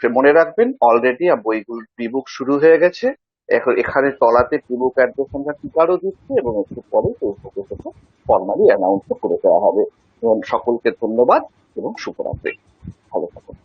মনে রাখবেন, অলরেডি বইগুলো প্রিবুক শুরু হয়ে গেছে। এখন এখানে তলাতে প্রিবুক অ্যাড্রেস আমরা টিকারও দিচ্ছি, এবং একটু পরে ফেসবুকে সেটা ফর্মালি অ্যানাউন্স করে দেওয়া হবে। এবং সকলকে ধন্যবাদ এবং শুভরাত্রি। ভালো থাকুন।